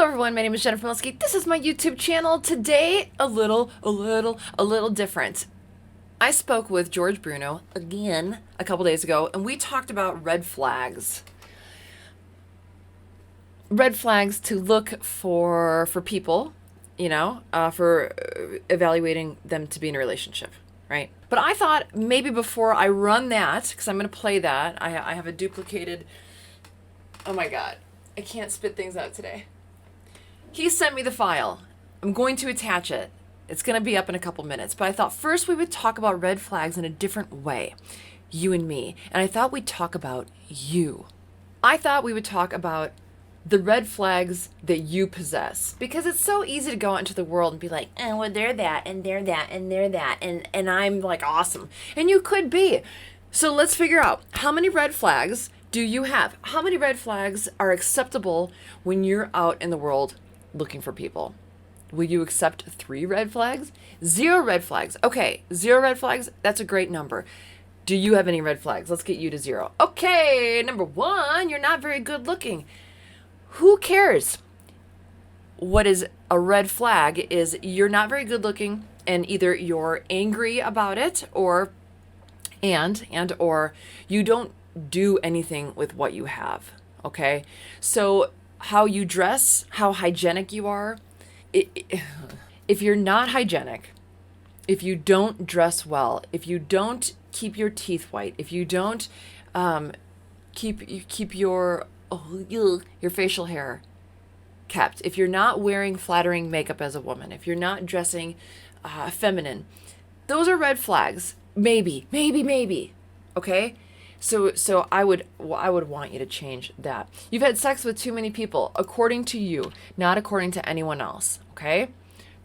everyone, my name is Jennifer Moleski. This is my YouTube channel. Today, a little different. I spoke with George Bruno again a couple days ago, and we talked about red flags. Red flags to look for people, for evaluating them to be in a relationship, right? But I thought maybe before I run that, because I'm going to play that, I have a duplicated, oh my God, I can't spit things out today. He sent me the file. I'm going to attach it. It's going to be up in a couple minutes. But I thought first we would talk about red flags in a different way. You and me. And I thought we'd talk about you. I thought we would talk about the red flags that you possess. Because it's so easy to go out into the world and be like, oh, well, they're that, and they're that, and they're that. And I'm like awesome. And you could be. So let's figure out how many red flags do you have? How many red flags are acceptable when you're out in the world looking for people? Will you accept 3 red flags? 0 red flags. Okay, 0 red flags. That's a great number. Do you have any red flags? Let's get you to 0. Okay, number 1, you're not very good looking. Who cares? What is a red flag is you're not very good looking, and either you're angry about it or you don't do anything with what you have. Okay, so how you dress, how hygienic you are. If you're not hygienic, if you don't dress well, if you don't keep your teeth white, if you don't keep your facial hair kept, if you're not wearing flattering makeup as a woman, if you're not dressing feminine, those are red flags. Maybe. Okay. So I would want you to change that. You've had sex with too many people, according to you, not according to anyone else, okay?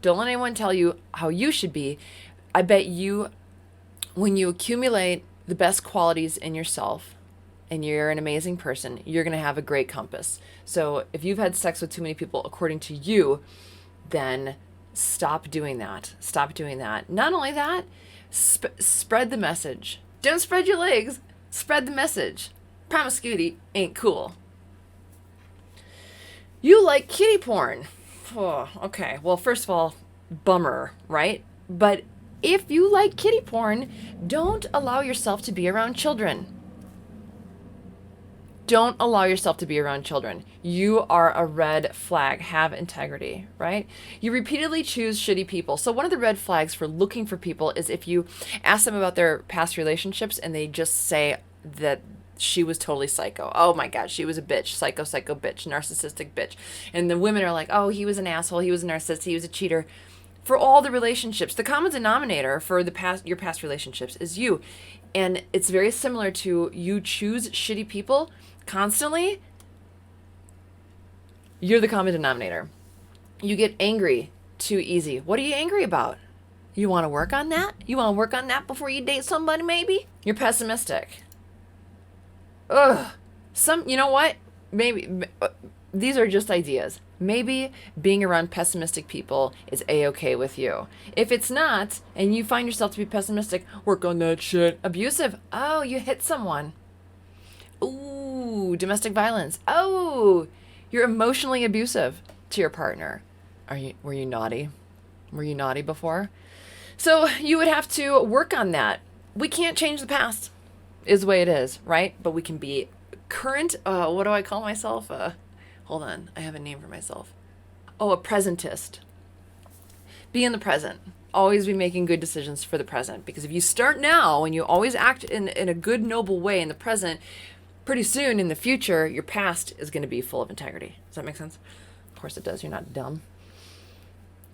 Don't let anyone tell you how you should be. I bet you, when you accumulate the best qualities in yourself and you're an amazing person, you're going to have a great compass. So if you've had sex with too many people, according to you, then stop doing that. Stop doing that. Not only that, spread the message. Don't spread your legs. Spread the message. Promiscuity ain't cool. You like kitty porn. Oh, okay. Well, first of all, bummer, right? But if you like kitty porn, don't allow yourself to be around children. Don't allow yourself to be around children. You are a red flag. Have integrity, right? You repeatedly choose shitty people. So one of the red flags for looking for people is if you ask them about their past relationships and they just say that she was totally psycho. Oh my God, she was a bitch, psycho bitch, narcissistic bitch. And the women are like, oh, he was an asshole, he was a narcissist, he was a cheater. For all the relationships, the common denominator for your past relationships is you. And it's very similar to you choose shitty people constantly. You're the common denominator. You get angry too easy. What are you angry about? You want to work on that? You want to work on that before you date somebody, maybe? You're pessimistic. Ugh. You know what? Maybe these are just ideas. Maybe being around pessimistic people is a-okay with you. If it's not, and you find yourself to be pessimistic, work on that shit. Abusive. Oh, you hit someone. Ooh, domestic violence. Oh, you're emotionally abusive to your partner. Were you naughty? Were you naughty before? So you would have to work on that. We can't change the past, is the way it is, right? But we can be current. What do I call myself? Hold on, I have a name for myself. Oh, a presentist. Be in the present. Always be making good decisions for the present. Because if you start now and you always act in a good, noble way in the present, pretty soon in the future, your past is going to be full of integrity. Does that make sense? Of course it does. You're not dumb.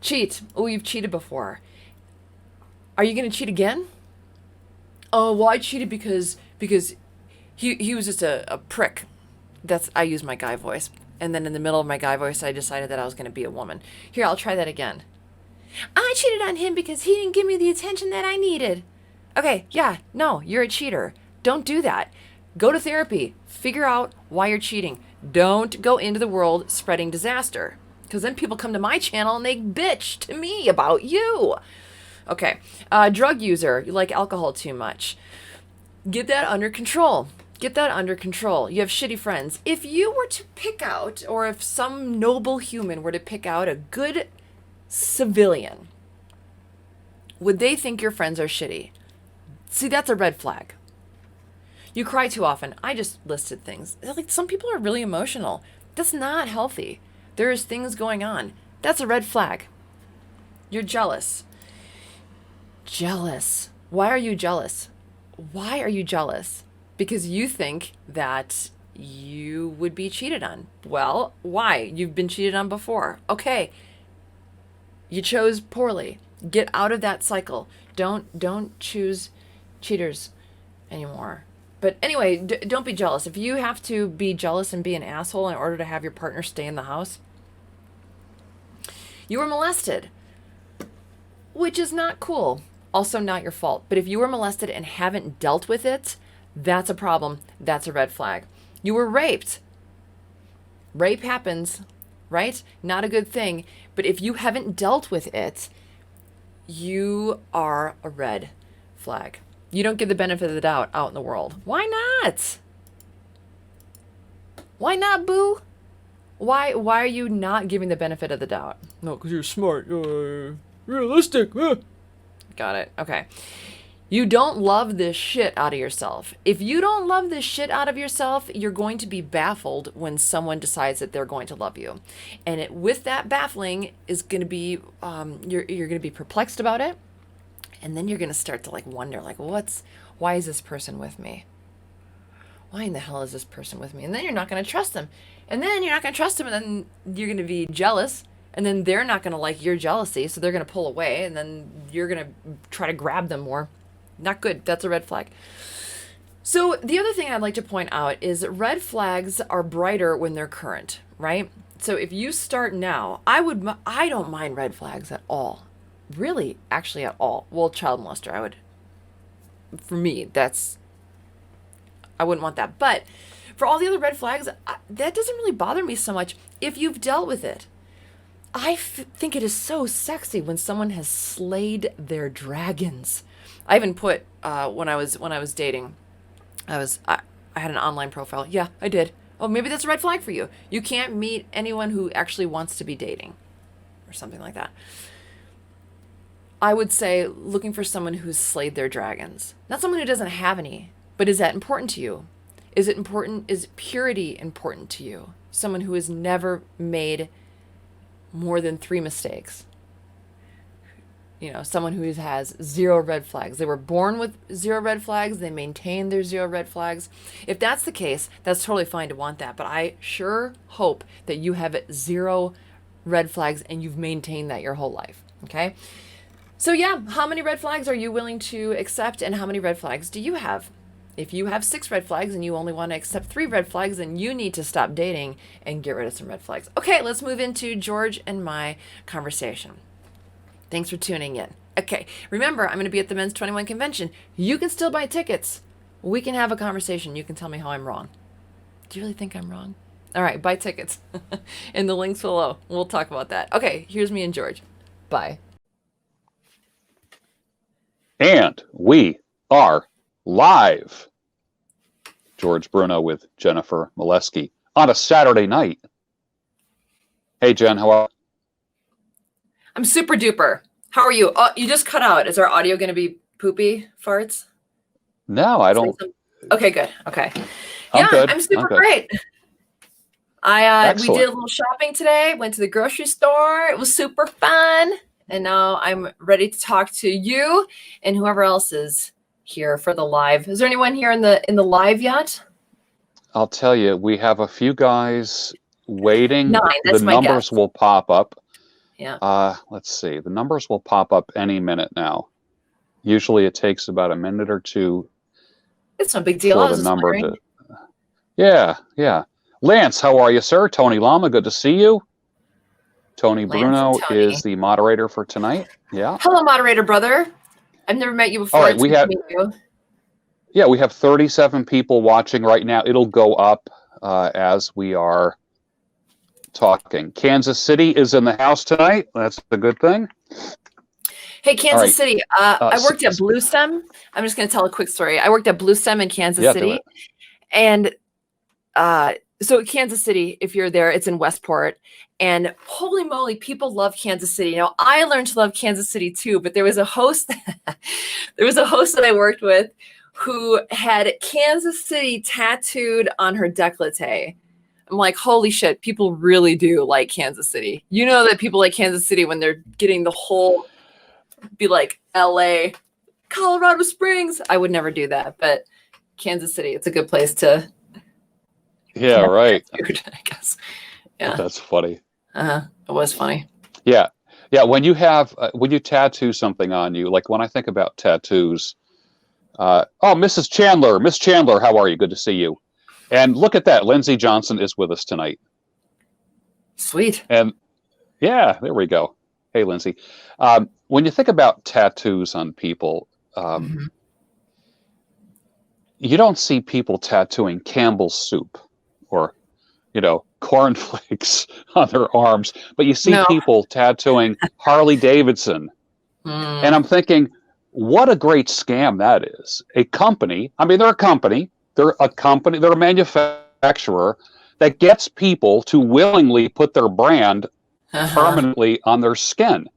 Cheat. Oh, you've cheated before. Are you going to cheat again? Oh, well, I cheated because he was just a prick. I use my guy voice. And then in the middle of my guy voice, I decided that I was going to be a woman. Here, I'll try that again. I cheated on him because he didn't give me the attention that I needed. Okay, yeah, no, you're a cheater. Don't do that. Go to therapy. Figure out why you're cheating. Don't go into the world spreading disaster. Because then people come to my channel and they bitch to me about you. Okay, drug user. You like alcohol too much. Get that under control. Get that under control. You have shitty friends. If you were to pick out, or if some noble human were to pick out a good civilian, would they think your friends are shitty? See, that's a red flag. You cry too often. I just listed things. Like, some people are really emotional. That's not healthy. There's things going on. That's a red flag. You're jealous. Jealous. Why are you jealous? Why are you jealous? Because you think that you would be cheated on. Well, why? You've been cheated on before. Okay. You chose poorly. Get out of that cycle. Don't choose cheaters anymore. But anyway, don't be jealous. If you have to be jealous and be an asshole in order to have your partner stay in the house, you were molested, which is not cool. Also not your fault. But if you were molested and haven't dealt with it, that's a problem. That's a red flag. You were raped. Rape happens, right? Not a good thing. But if you haven't dealt with it, you are a red flag. You don't get the benefit of the doubt out in the world. Why not? Why not, boo? Why are you not giving the benefit of the doubt? No, because you're smart. Realistic. Got it. Okay. You don't love this shit out of yourself. If you don't love this shit out of yourself, you're going to be baffled when someone decides that they're going to love you. And with that baffling is going to be, you're going to be perplexed about it. And then you're going to start to wonder, why is this person with me? Why in the hell is this person with me? And then you're not going to trust them. And then you're not going to trust them. And then you're going to be jealous. And then they're not going to like your jealousy. So they're going to pull away. And then you're going to try to grab them more. Not good. That's a red flag. So the other thing I'd like to point out is red flags are brighter when they're current, right? So if you start now, I don't mind red flags at all. Really, actually at all. Well, child molester, for me, I wouldn't want that. But for all the other red flags, that doesn't really bother me so much if you've dealt with it. I think it is so sexy when someone has slayed their dragons. I even put, when I was dating, I had an online profile. Yeah, I did. Oh, maybe that's a red flag for you. You can't meet anyone who actually wants to be dating or something like that. I would say looking for someone who's slayed their dragons. Not someone who doesn't have any, but is that important to you? Is it important? Is purity important to you? Someone who has never made more than 3 mistakes. Someone who has 0 red flags. They were born with 0 red flags. They maintain their 0 red flags. If that's the case, that's totally fine to want that. But I sure hope that you have 0 red flags and you've maintained that your whole life. Okay? So yeah, how many red flags are you willing to accept and how many red flags do you have? If you have 6 red flags and you only want to accept 3 red flags, then you need to stop dating and get rid of some red flags. Okay, let's move into George and my conversation. Thanks for tuning in. Okay, remember, I'm going to be at the Men's 21 convention. You can still buy tickets. We can have a conversation. You can tell me how I'm wrong. Do you really think I'm wrong? All right, buy tickets in the links below. We'll talk about that. Okay, here's me and George. Bye. And we are live. George Bruno with Jennifer Moleski on a Saturday night. Hey, Jen, how are you? I'm super duper. How are you? Oh, you just cut out. Is our audio going to be poopy farts? No, I don't. Okay, good. Okay. I'm good. I'm super great. We did a little shopping today. Went to the grocery store. It was super fun. And now I'm ready to talk to you and whoever else is here for the live. Is there anyone here in the live yet? I'll tell you, we have a few guys waiting. 9. That's the my numbers guess. Will pop up. Yeah. Let's see. The numbers will pop up any minute now. Usually it takes about a minute or two. It's no big deal. For the number to. Yeah. Lance, how are you, sir? Tony Lama, good to see you. Tony Bruno is the moderator for tonight. Yeah. Hello, moderator brother. I've never met you before. All right, we have 37 people watching right now. It'll go up as we are talking. Kansas City is in the house tonight. That's a good thing. Hey, Kansas City. I worked at Blue Stem. I'm just going to tell a quick story. I worked at Blue Stem in Kansas City. And so Kansas City, if you're there, it's in Westport. And holy moly, people love Kansas City. Now, I learned to love Kansas City too, but there was a host that I worked with who had Kansas City tattooed on her décolleté. I'm like, holy shit, people really do like Kansas City. You know that people like Kansas City when they're getting the whole, be like LA, Colorado Springs. I would never do that, but Kansas City, it's a good place to. Yeah, right. Tattooed, I guess. Yeah. That's funny. It was funny. Yeah. Yeah. When you tattoo something on you, like when I think about tattoos, oh, Mrs. Chandler, Miss Chandler, how are you? Good to see you. And look at that. Lindsay Johnson is with us tonight. Sweet. And yeah, there we go. Hey, Lindsay. When you think about tattoos on people, you don't see people tattooing Campbell's soup or, cornflakes on their arms, but you see people tattooing Harley Davidson. And I'm thinking, what a great scam that is. A company, I mean, they're a manufacturer that gets people to willingly put their brand permanently on their skin.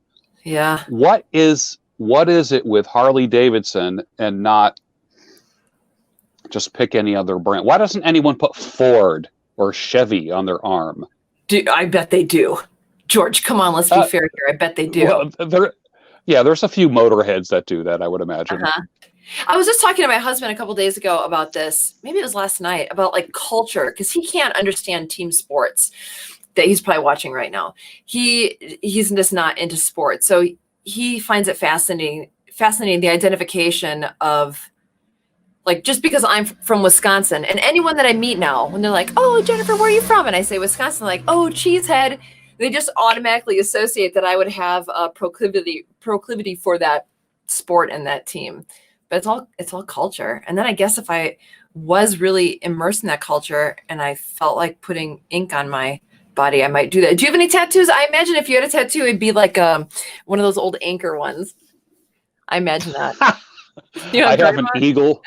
Yeah. What is it with Harley Davidson and not just pick any other brand? Why doesn't anyone put Ford or Chevy on their arm? I bet they do. George, come on, let's be fair here. I bet they do. Well, there's a few motorheads that do that, I would imagine. I was just talking to my husband a couple days ago about this. Maybe it was last night, about like culture, because he can't understand team sports. That he's probably watching right now. He's just not into sports, so he finds it fascinating the identification of, like, just because I'm from Wisconsin, and anyone that I meet now, when they're like, "Oh, Jennifer, where are you from?" and I say Wisconsin, like, "Oh, cheesehead," they just automatically associate that I would have a proclivity for that sport and that team. But it's all culture. And then I guess if I was really immersed in that culture and I felt like putting ink on my body, I might do that. Do you have any tattoos? I imagine if you had a tattoo, it'd be like one of those old anchor ones. I imagine that. I have an eagle.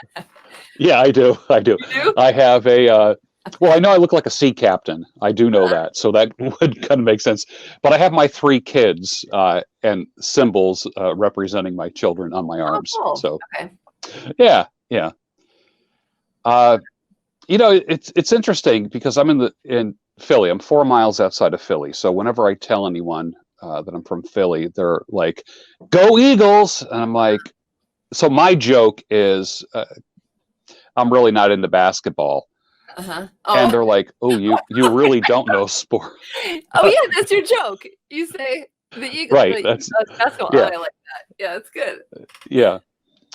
Yeah, I do. You do? I have a. Well, I know I look like a sea captain. I do know that, so that would kind of make sense. But I have my 3 kids and symbols representing my children on my arms. Oh, cool. So, okay. yeah. It's interesting because I'm in Philly. I'm 4 miles outside of Philly. So whenever I tell anyone that I'm from Philly, they're like, "Go Eagles!" And I'm like, so my joke is, I'm really not into basketball. Oh. And they're like, "Oh, you really don't know sport." Oh yeah, that's your joke. You say the Eagles, right? That's basketball. Yeah. Oh, I like that. Yeah, that's good. Yeah.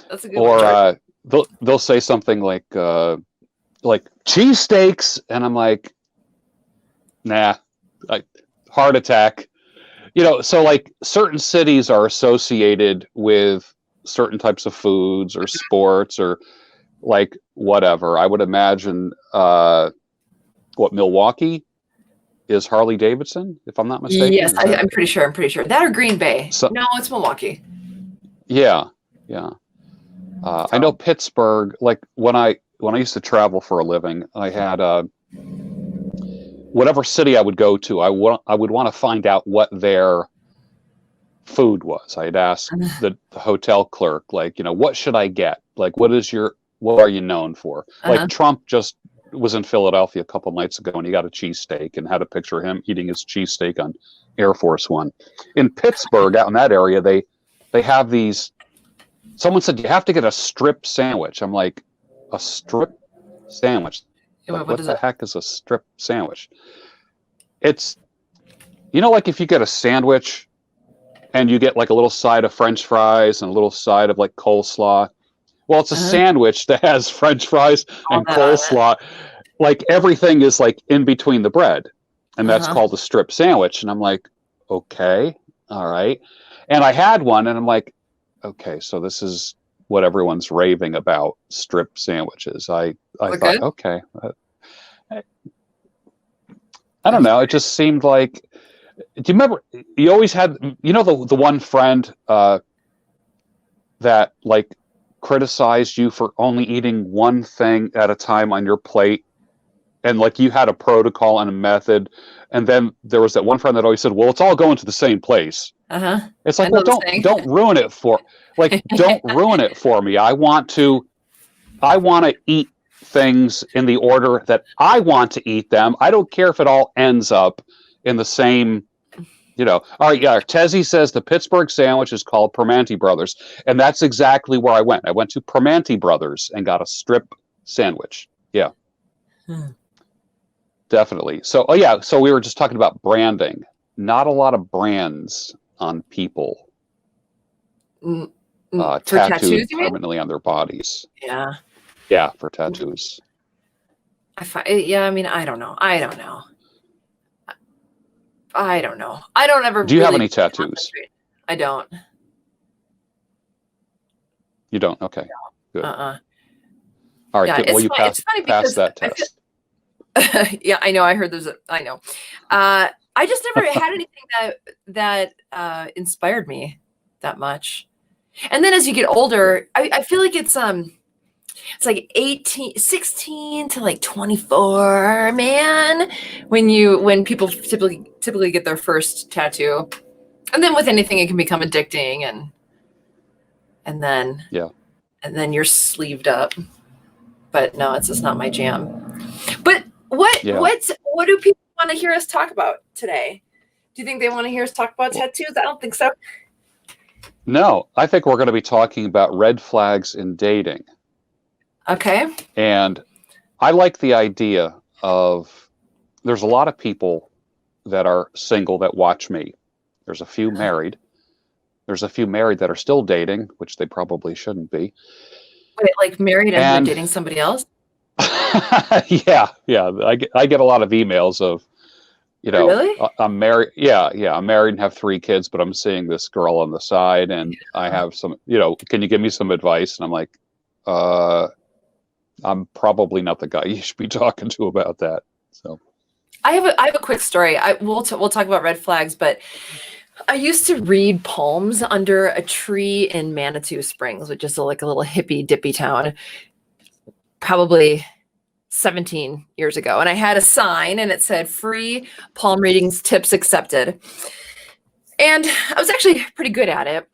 That's a good Or one. they'll say something like cheesesteaks, and I'm like, nah, heart attack. So like certain cities are associated with certain types of foods or sports or like whatever. I would imagine Milwaukee is Harley Davidson, if I'm not mistaken. Yes, I'm pretty sure. That or Green Bay. So, no, it's Milwaukee. Yeah. I know Pittsburgh. Like when I used to travel for a living, I had whatever city I would go to, I would want to find out what their food was. I'd ask the hotel clerk, like, what should I get? Like, what are you known for? Like Trump just was in Philadelphia a couple nights ago and he got a cheesesteak and had a picture of him eating his cheesesteak on Air Force One. In Pittsburgh, out in that area, they have these. Someone said you have to get a strip sandwich. I'm like, a strip sandwich? Like, what the heck is a strip sandwich? It's, like if you get a sandwich and you get like a little side of French fries and a little side of like coleslaw. Well, it's a sandwich that has French fries and coleslaw. Like everything is like in between the bread. And that's called a strip sandwich. And I'm like, okay, all right. And I had one and I'm like, okay, so this is what everyone's raving about, strip sandwiches. I thought, okay. I don't know. It just seemed like, do you remember, you always had, the one friend that like criticized you for only eating one thing at a time on your plate, and like you had a protocol and a method, and then there was that one friend that always said, well, it's all going to the same place. It's I like, know well, the saying. don't ruin it for don't ruin it for me. I want to eat things in the order that I want to eat them. I don't care if it all ends up in the same, all right, yeah. Tezzy says the Pittsburgh sandwich is called Permanente Brothers, and that's exactly where I went. I went to Permanente Brothers and got a strip sandwich. Yeah. Definitely. So, so we were just talking about branding. Not a lot of brands on people For tattooed tattoos, you mean? permanently on their bodies. Yeah. Yeah, for tattoos. I mean, I don't know. I don't ever. Do you have really any tattoos? I don't. You don't? Okay. Good. All right. Yeah, Good. Well, you pass that test. Yeah, I know. I heard I know. I just never had anything that inspired me that much. And then as you get older, I feel like it's like 16 to like 24, man, when people typically get their first tattoo. And then with anything it can become addicting and then you're sleeved up. But no, it's just not my jam. But what do people want to hear us talk about today? Do you think they want to hear us talk about tattoos? I don't think so. No, I think we're going to be talking about red flags in dating. Okay. And I like the idea of, there's a lot of people that are single that watch me. There's a few married. There's a few married that are still dating, which they probably shouldn't be. Wait, like married and dating somebody else? Yeah. I get a lot of emails of, Really? I'm married. Yeah. I'm married and have 3 kids, but I'm seeing this girl on the side, and I have some, can you give me some advice? And I'm like, I'm probably not the guy you should be talking to about that. So I have a quick story. We'll talk about red flags, but I used to read palms under a tree in Manitou Springs, which is like a little hippie dippy town, probably 17 years ago. And I had a sign and it said free palm readings tips accepted. And I was actually pretty good at it.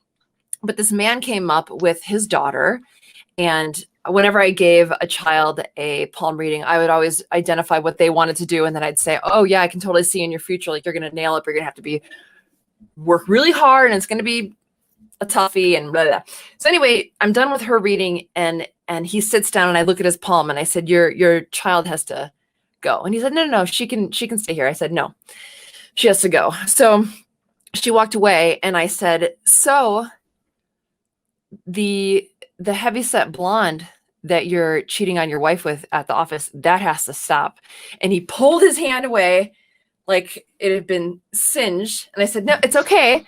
But this man came up with his daughter, and whenever I gave a child a palm reading, I would always identify what they wanted to do. And then I'd say, oh yeah, I can totally see in your future, like you're going to nail it, but you're going to have to work really hard, and it's going to be a toughie and blah, blah. So anyway, I'm done with her reading, and he sits down and I look at his palm and I said, your child has to go. And he said, no, she can stay here. I said, no, she has to go. So she walked away, and I said, so the heavyset blonde that you're cheating on your wife with at the office, that has to stop. And he pulled his hand away like it had been singed. And I said, no, it's okay,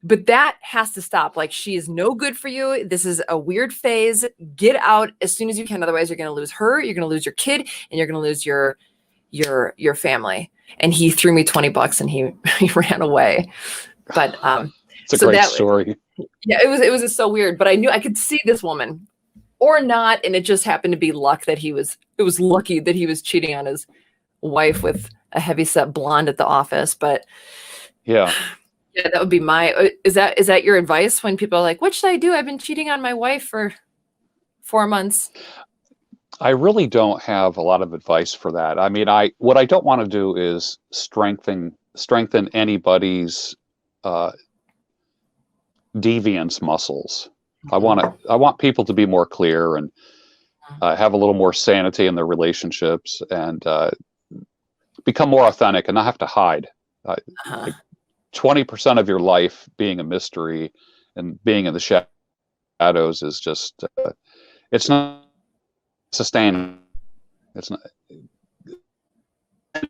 but that has to stop. Like, she is no good for you. This is a weird phase. Get out as soon as you can. Otherwise you're going to lose her, you're going to lose your kid, and you're going to lose your family. And he threw me $20 and he ran away. But it's a great story. Yeah, it was just so weird. But I knew I could see this woman or not, and it just happened to be luck that it was lucky that he was cheating on his wife with a heavyset blonde at the office. But yeah, that would be is that your advice when people are like, what should I do? I've been cheating on my wife for 4 months. I really don't have a lot of advice for that. I mean, what I don't want to do is strengthen anybody's deviance muscles. I want people to be more clear and have a little more sanity in their relationships, and become more authentic and not have to hide. 20% of your life being a mystery and being in the shadows is just it's not sustaining. It's not.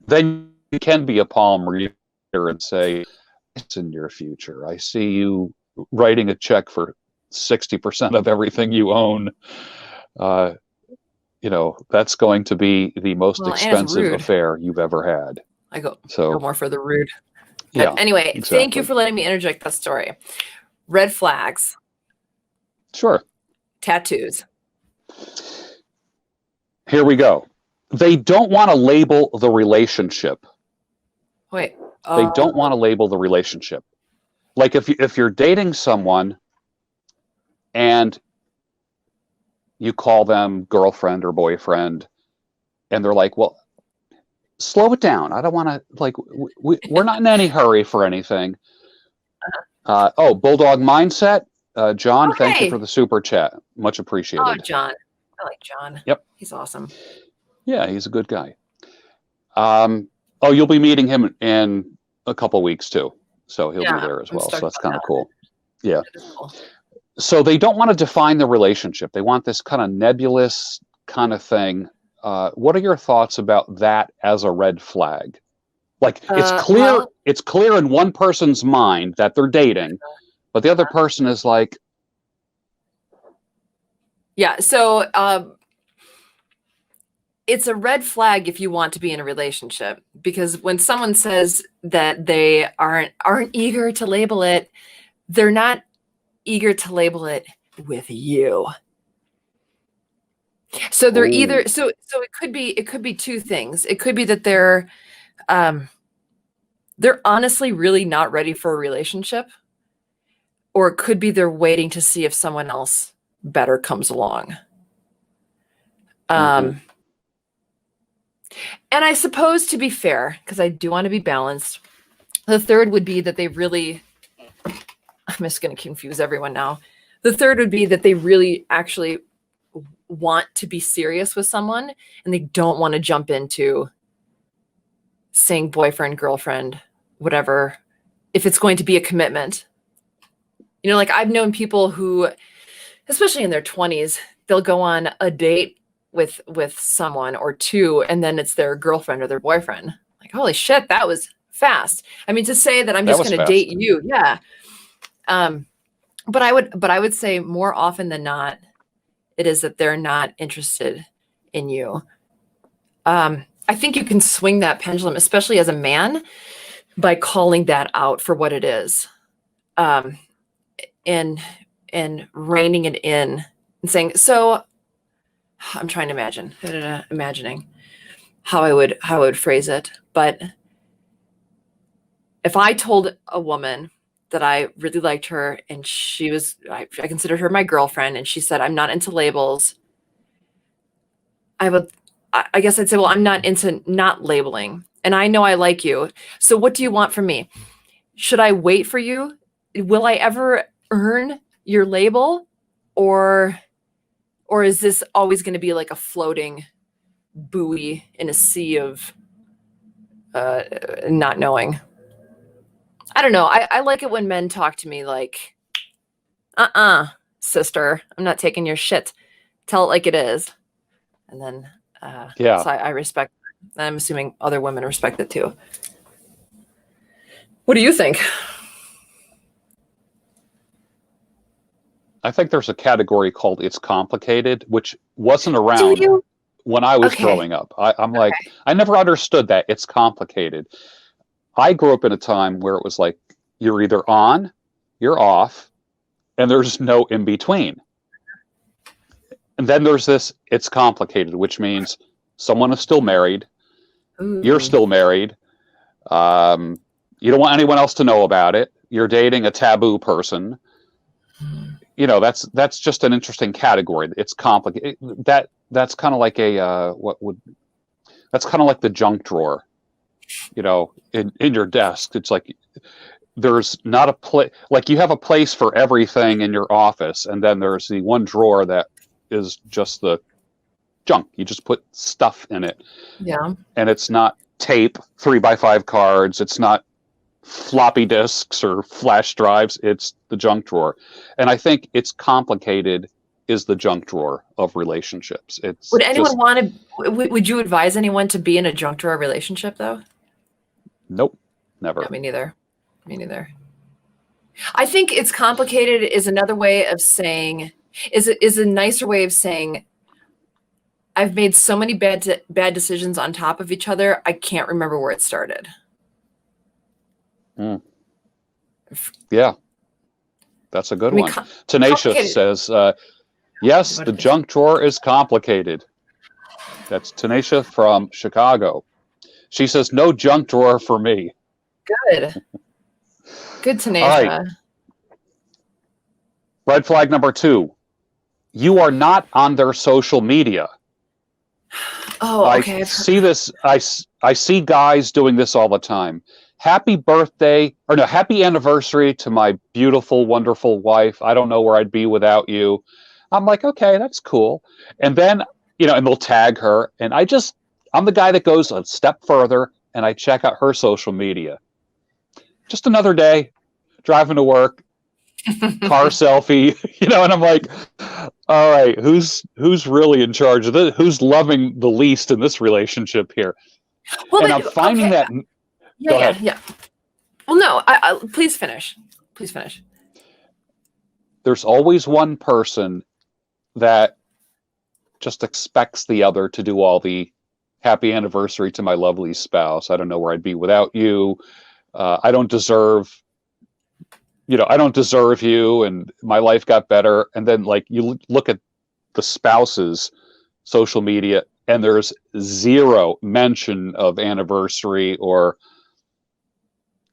Then you can be a palm reader and say, it's in your future. I see you writing a check for 60% of everything you own. That's going to be the most expensive affair you've ever had. I go more for the rude. But yeah. Anyway, exactly. Thank you for letting me interject that story. Red flags. Sure. Tattoos. Here we go. They don't want to label the relationship. Wait. They don't want to label the relationship. Like if you're dating someone and you call them girlfriend or boyfriend, and they're like, well, slow it down. I don't want to, like, we're not in any hurry for anything. Bulldog Mindset. John, thank you Okay. for the super chat. Much appreciated. Oh, John. I like John. Yep. He's awesome. Yeah, he's a good guy. You'll be meeting him in a couple weeks too. So he'll be there as well. So that's kind of cool. Yeah. Cool. So they don't want to define the relationship. They want this kind of nebulous kind of thing. What are your thoughts about that as a red flag? Like it's clear in one person's mind that they're dating, but the other person is like, yeah. So it's a red flag if you want to be in a relationship, because when someone says that they aren't eager to label it, they're not eager to label it with you. So they're either so it could be two things. It could be that they're honestly really not ready for a relationship, or it could be they're waiting to see if someone else better comes along. And I suppose, to be fair, because I do want to be balanced, the third would be that they really, I'm just going to confuse everyone now. The third would be that they really actually want to be serious with someone, and they don't want to jump into saying boyfriend, girlfriend, whatever, if it's going to be a commitment. You know, like I've known people who, especially in their 20s, they'll go on a date with someone or two, and then it's their girlfriend or their boyfriend. Like, holy shit, that was fast. I mean, to say that I'm just going to date you, yeah. But I would say more often than not, it is that they're not interested in you. I think you can swing that pendulum, especially as a man, by calling that out for what it is, and reining it in and saying, so I'm trying to imagining how I would phrase it. But if I told a woman that I really liked her and I considered her my girlfriend, and she said, I'm not into labels, I guess I'd say, well, I'm not into not labeling, and I know I like you. So what do you want from me? Should I wait for you? Will I ever earn your label? Or is this always going to be like a floating buoy in a sea of not knowing? I don't know. I like it when men talk to me like, sister, I'm not taking your shit. Tell it like it is. And then, so I respect that. I'm assuming other women respect it too. What do you think? I think there's a category called It's Complicated, which wasn't around when I was growing up. I'm like, I never understood that. It's complicated. I grew up in a time where it was like, you're either on, you're off, and there's no in between. And then there's this, it's complicated, which means someone is still married. Ooh. You're still married. You don't want anyone else to know about it. You're dating a taboo person. You know, that's just an interesting category. It's complicated. That's kind of like that's kind of like the junk drawer, you know, in your desk. It's like there's not a place, like you have a place for everything in your office, and then there's the one drawer that is just the junk. You just put stuff in it. Yeah. And it's not tape, 3x5 cards. It's not floppy disks or flash drives. It's the junk drawer. And I think It's Complicated is the junk drawer of relationships. Would anyone would you advise anyone to be in a junk drawer relationship though? Nope. Never. Yeah, me neither. I think It's Complicated is another way of saying, is a nicer way of saying, I've made so many bad decisions on top of each other, I can't remember where it started. Yeah, that's a good one. Tenacious says, Yes, What the if it's- junk drawer is complicated. That's Tanisha from Chicago. She says, no junk drawer for me. Good. Good, All right. Tanisha. Red flag number 2. You are not on their social media. Oh, okay. I see this. I see guys doing this all the time. Happy birthday, or no, happy anniversary to my beautiful, wonderful wife. I don't know where I'd be without you. I'm like, okay, that's cool. And then, and they'll tag her. And I'm the guy that goes a step further and I check out her social media. Just another day, driving to work, car selfie, and I'm like, all right, who's really in charge of this? Who's loving the least in this relationship here? Well, And I'm finding that. Go ahead. Yeah. Well, no, I please finish. Please finish. There's always one person that just expects the other to do all the happy anniversary to my lovely spouse. I don't know where I'd be without you. I don't deserve you, and my life got better. And then like you look at the spouse's social media and there's zero mention of anniversary or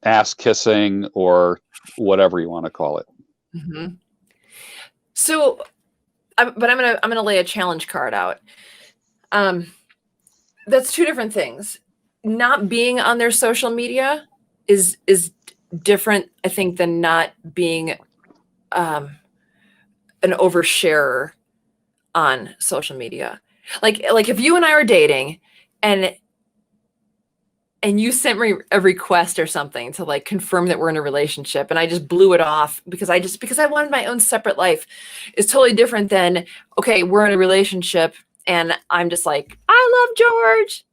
ass kissing or whatever you want to call it. Mm-hmm. So, I'm gonna lay a challenge card out. That's two different things. Not being on their social media is different, I think, than not being an oversharer on social media. Like if you and I are dating and you sent me a request or something to like confirm that we're in a relationship and I just blew it off because I wanted my own separate life, is totally different than, okay, we're in a relationship and I'm just like, I love George.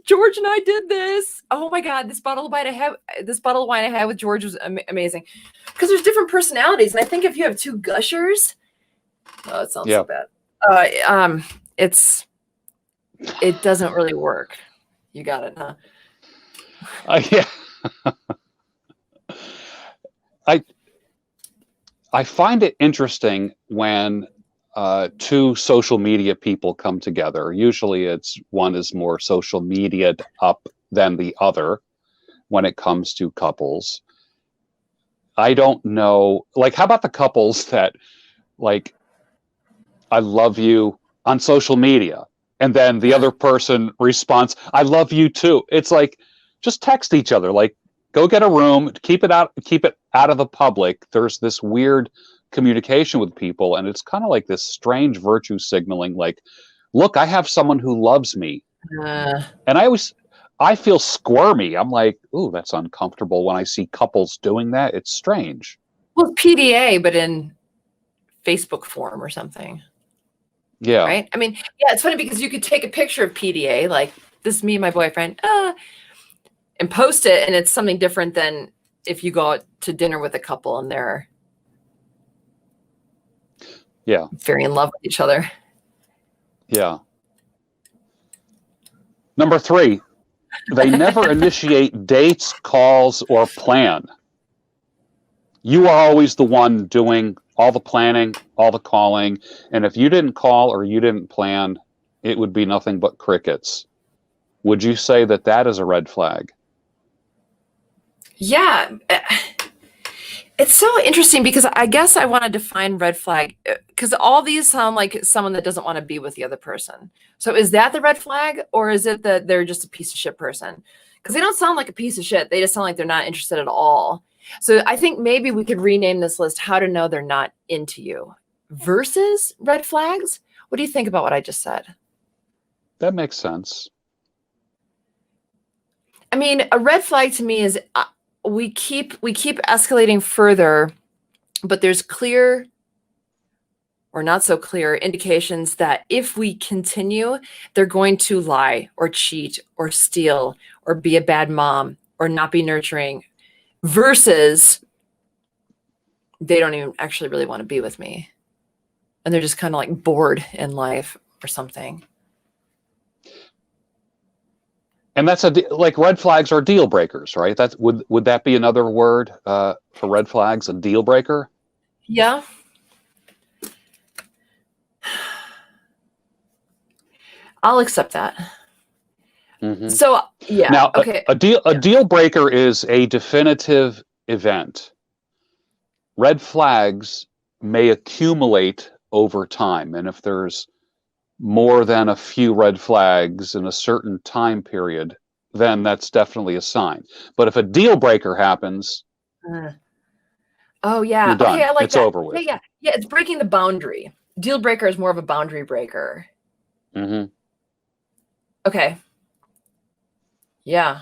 George and I did this. Oh my God, this bottle of wine I had with George was amazing. Because there's different personalities. And I think if you have two gushers, oh, it sounds so bad. It doesn't really work. You got it, huh? Yeah. I find it interesting when two social media people come together. Usually it's one is more social media'd up than the other when it comes to couples. I don't know, like, how about the couples that, like, I love you on social media, and then the other person responds, I love you too. It's like, just text each other, like, go get a room, keep it out of the public. There's this weird communication with people, and it's kind of like this strange virtue signaling, like, look, I have someone who loves me. And I feel squirmy. I'm like, ooh, that's uncomfortable when I see couples doing that. It's strange. Well, PDA, but in Facebook form or something. Yeah. Right? I mean, yeah, it's funny because you could take a picture of PDA, like, this is me and my boyfriend, and post it, and it's something different than if you go out to dinner with a couple and they're very in love with each other. Yeah. Number 3, they never initiate dates, calls, or plan. You are always the one doing all the planning, all the calling, and if you didn't call or you didn't plan, it would be nothing but crickets. Would you say that that is a red flag? Yeah. It's so interesting because I guess I want to define red flag because all these sound like someone that doesn't want to be with the other person. So is that the red flag, or is it that they're just a piece of shit person? Because they don't sound like a piece of shit. They just sound like they're not interested at all. So I think maybe we could rename this list how to know they're not into you versus red flags. What do you think about what I just said? That makes sense. I mean, a red flag to me is we keep escalating further, but there's clear or not so clear indications that if we continue, they're going to lie or cheat or steal or be a bad mom or not be nurturing, versus they don't even actually really want to be with me. And they're just kind of like bored in life or something. And that's like red flags are deal breakers, right? That's would that be another word for red flags, a deal breaker? Yeah. I'll accept that. Mhm. So yeah, Now, okay. a deal breaker is a definitive event. Red flags may accumulate over time, and if there's more than a few red flags in a certain time period, then that's definitely a sign. But if a deal breaker happens, Uh, oh yeah. you're Okay, done. I like It's that. over Yeah, with. yeah. Yeah, it's breaking the boundary. Deal breaker is more of a boundary breaker. Hmm. Okay. Yeah.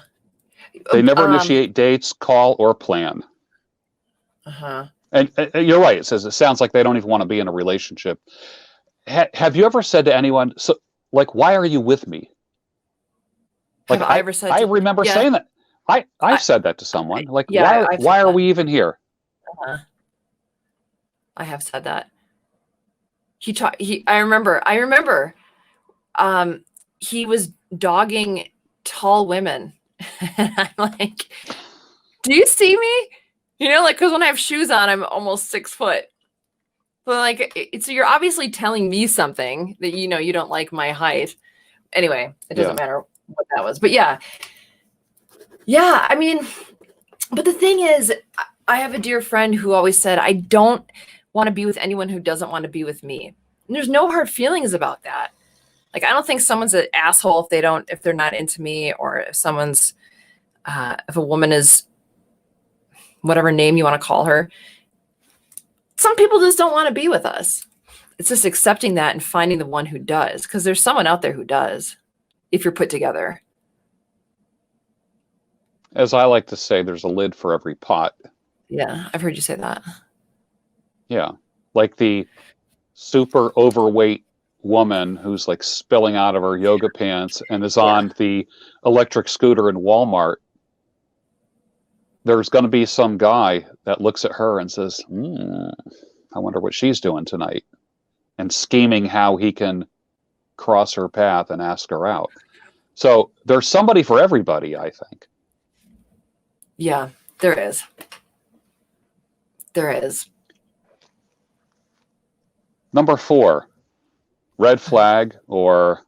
They never Um, initiate dates, call, or plan. uh-huh. And you're right. It sounds like they don't even want to be in a relationship. Have you ever said to anyone, so like, why are you with me? Have Like I ever said I to remember yeah, saying that. I've I, said that to someone. Like, yeah, I've said why are that. we even here? Uh, I have said that. I remember um he was dogging tall women. And I'm like, do you see me? You know, like, because when I have shoes on, I'm almost 6 foot. So like, so you're obviously telling me something that you don't like my height. Anyway, it doesn't Yeah. matter what that was, but yeah, yeah. I mean, but the thing is, I have a dear friend who always said, I don't want to be with anyone who doesn't want to be with me. And there's no hard feelings about that. Like, I don't think someone's an asshole if they're not into me, or if a woman is whatever name you want to call her. Some people just don't want to be with us. It's just accepting that and finding the one who does, because there's someone out there who does, if you're put together. As I like to say, there's a lid for every pot. Yeah, I've heard you say that. Yeah. Like the super overweight woman who's like spilling out of her yoga pants and is Yeah. on the electric scooter in Walmart. There's going to be some guy that looks at her and says, I wonder what she's doing tonight, and scheming how he can cross her path and ask her out. So there's somebody for everybody, I think. Yeah, there is. There is. Number 4, red flag, or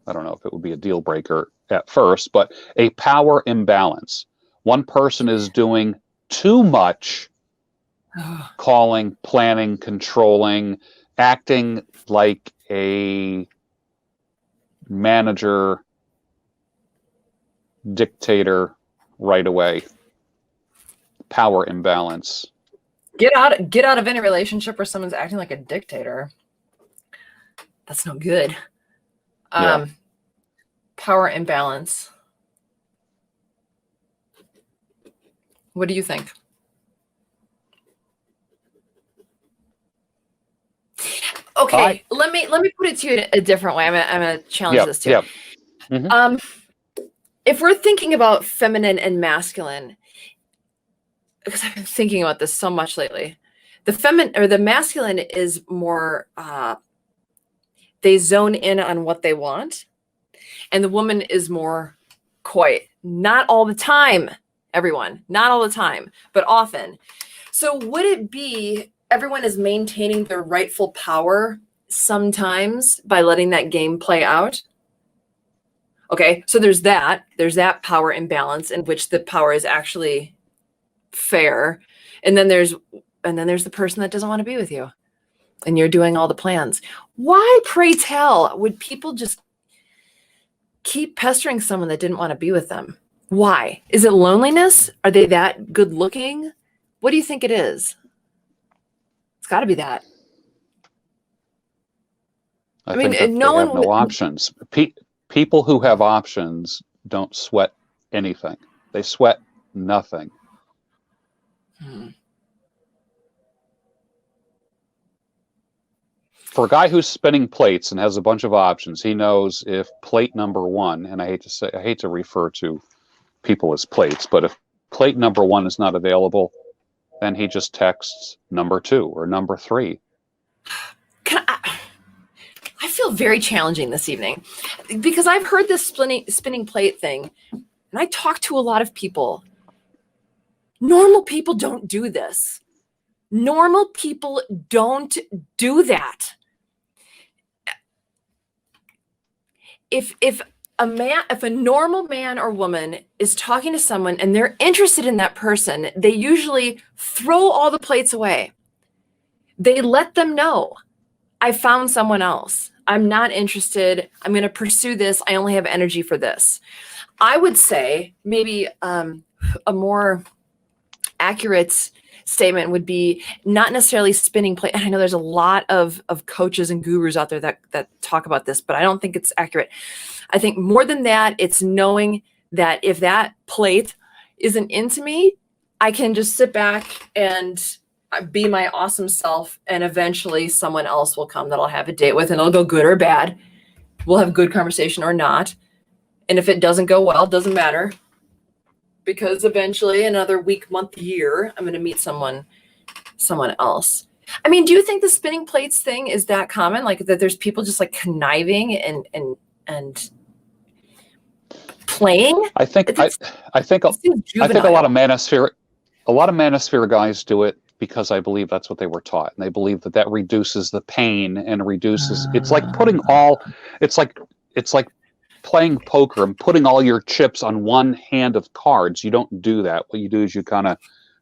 I don't know if it would be a deal breaker at first, but a power imbalance. One person is doing too much, calling, planning, controlling, acting like a manager, dictator right away. Power imbalance. Get out of any relationship where someone's acting like a dictator. That's no good. Yeah. Power imbalance. What do you think? Okay, let me put it to you in a different way. I'm gonna challenge this too. Yeah. Mm-hmm. If we're thinking about feminine and masculine, because I've been thinking about this so much lately, the masculine is more they zone in on what they want, and the woman is more coy. Not all the time, everyone. Not all the time, but often. So would it be everyone is maintaining their rightful power sometimes by letting that game play out? Okay, so there's that power imbalance in which the power is actually fair. And then there's the person that doesn't want to be with you, and you're doing all the plans. Why, pray tell, would people just keep pestering someone that didn't want to be with them? Why? Is it loneliness? Are they that good looking? What do you think it is? It's got to be that. I mean, think that no they have one. no options. People who have options don't sweat anything. They sweat nothing. For a guy who's spinning plates and has a bunch of options, he knows if plate number 1, and I hate to refer to people as plates, but if plate number 1 is not available, then he just texts number 2 or number 3. I feel very challenging this evening because I've heard this spinning plate thing, and I talk to a lot of people. Normal people don't do this. Normal people don't do that. if a normal man or woman is talking to someone and they're interested in that person, they usually throw all the plates away. They let them know, I found someone else. I'm not interested. I'm going to pursue this. I only have energy for this. I would say maybe a more accurate statement would be not necessarily spinning plate. I know there's a lot of coaches and gurus out there that talk about this, but I don't think it's accurate. I think more than that, it's knowing that if that plate isn't into me, I can just sit back and be my awesome self, and eventually someone else will come that I'll have a date with, and it'll go good or bad. We'll have good conversation or not. And if it doesn't go well, it doesn't matter, because eventually another week, month, year, I'm going to meet someone else. I mean, do you think the spinning plates thing is that common? Like that there's people just like conniving and playing? I think a lot of manosphere guys do it because I believe that's what they were taught, and they believe that reduces the pain and reduces. It's like it's like playing poker and putting all your chips on one hand of cards. You don't do that. What you do is you kind of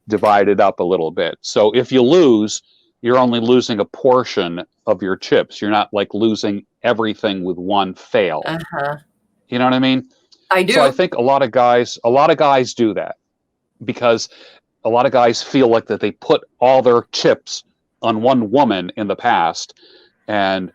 divide it up a little bit. So if you lose, you're only losing a portion of your chips. You're not like losing everything with one fail. You know what I mean? I do. So I think a lot of guys do that because a lot of guys feel like that they put all their chips on one woman in the past, and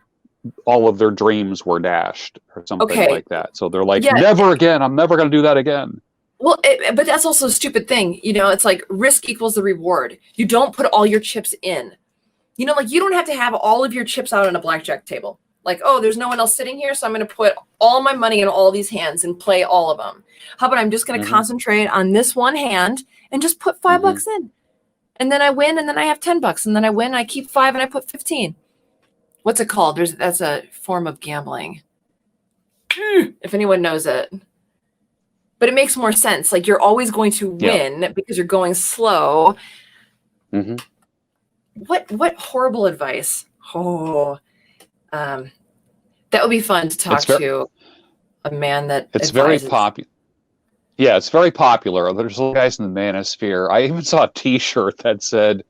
all of their dreams were dashed or something like that. So they're like, never again. I'm never going to do that again. Well, but that's also a stupid thing. You know, it's like risk equals the reward. You don't put all your chips in. You know, like you don't have to have all of your chips out on a blackjack table. Like, oh, there's no one else sitting here, so I'm going to put all my money in all these hands and play all of them. How about I'm just going to concentrate on this one hand and just put $5 in, and then I win, and then I have $10, and then I win, I keep 5, and I put 15. What's it called? That's a form of gambling. If anyone knows it. But it makes more sense. Like you're always going to win because you're going slow. What horrible advice. That would be fun to talk to a man that it's advises. Very popular. Yeah, it's very popular. There's little guys in the manosphere. I even saw a T-shirt that said,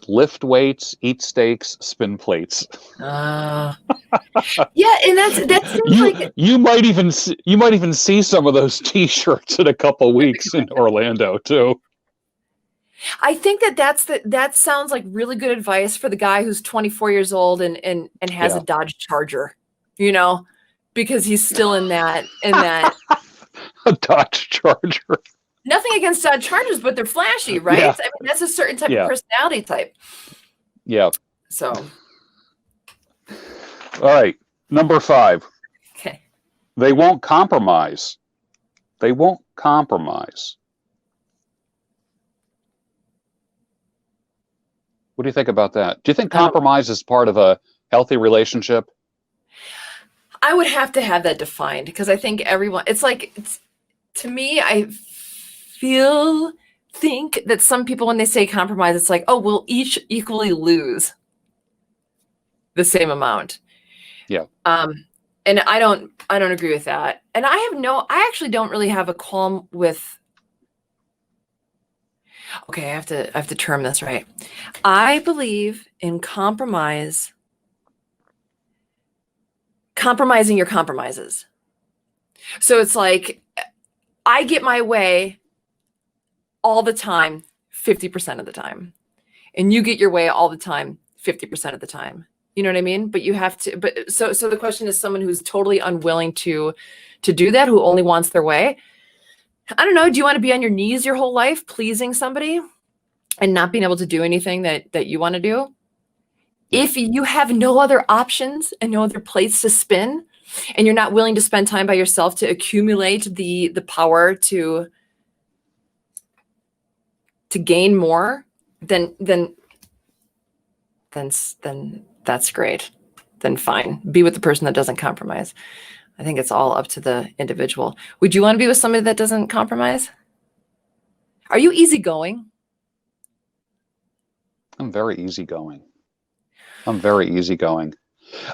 lift weights, eat steaks, spin plates. Yeah, and that seems like you might even see some of those T-shirts in a couple weeks in Orlando too. I think that sounds like really good advice for the guy who's 24 years old and has a Dodge Charger, you know, because he's still in that a Dodge Charger. Nothing against Dodge Chargers, but they're flashy, right? Yeah. I mean, that's a certain type of personality type. Yeah. So. All right. Number 5. Okay. They won't compromise. They won't compromise. What do you think about that? Do you think compromise is part of a healthy relationship? I would have to have that defined because I think everyone, to me, I think that some people, when they say compromise, it's like, oh, we'll each equally lose the same amount. Yeah. And I don't agree with that. And I actually don't really have a qualm with, okay, I have to term this right. I believe in compromising your compromises. So it's like, I get my way all the time, 50% of the time. And you get your way all the time, 50% of the time. You know what I mean? But you have to, so the question is someone who's totally unwilling to do that, who only wants their way. I don't know. Do you want to be on your knees your whole life, pleasing somebody and not being able to do anything that you want to do? If you have no other options and no other plates to spin, and you're not willing to spend time by yourself to accumulate the power to gain more, then that's great. Then fine. Be with the person that doesn't compromise. I think it's all up to the individual. Would you want to be with somebody that doesn't compromise? Are you easygoing? I'm very easygoing.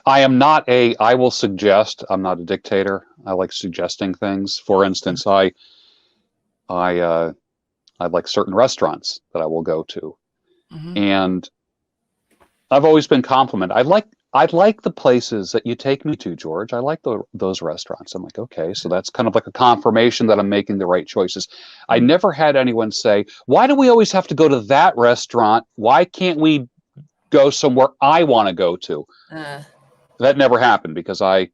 I am not I will suggest. I'm not a dictator. I like suggesting things. For instance, I like certain restaurants that I will go to, Hmm. and I've always been complimented. I like the places that you take me to, George. I like those restaurants. I'm like, okay, so that's kind of like a confirmation that I'm making the right choices. I never had anyone say, why do we always have to go to that restaurant? Why can't we go somewhere I want to go to? Uh, That never happened because I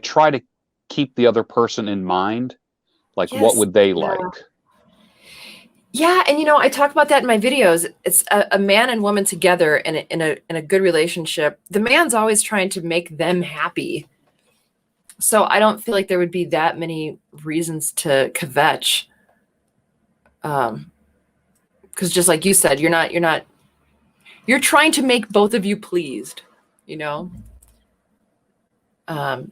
try to keep the other person in mind. Like, what yes. would they Yeah. like? Yeah, and I talk about that in my videos. It's a man and woman together in a good relationship. The man's always trying to make them happy. So I don't feel like there would be that many reasons to kvetch. Because just like you said, you're trying to make both of you pleased, you know?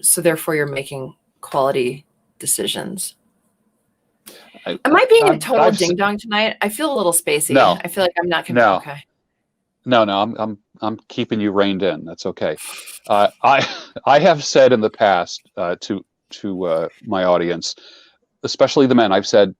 So therefore you're making quality decisions. Am I being a total ding dong tonight? I feel a little spacey. No, I feel like I'm not no, okay. no. I'm keeping you reined in. That's okay. I have said in the past to my audience, especially the men, I've said,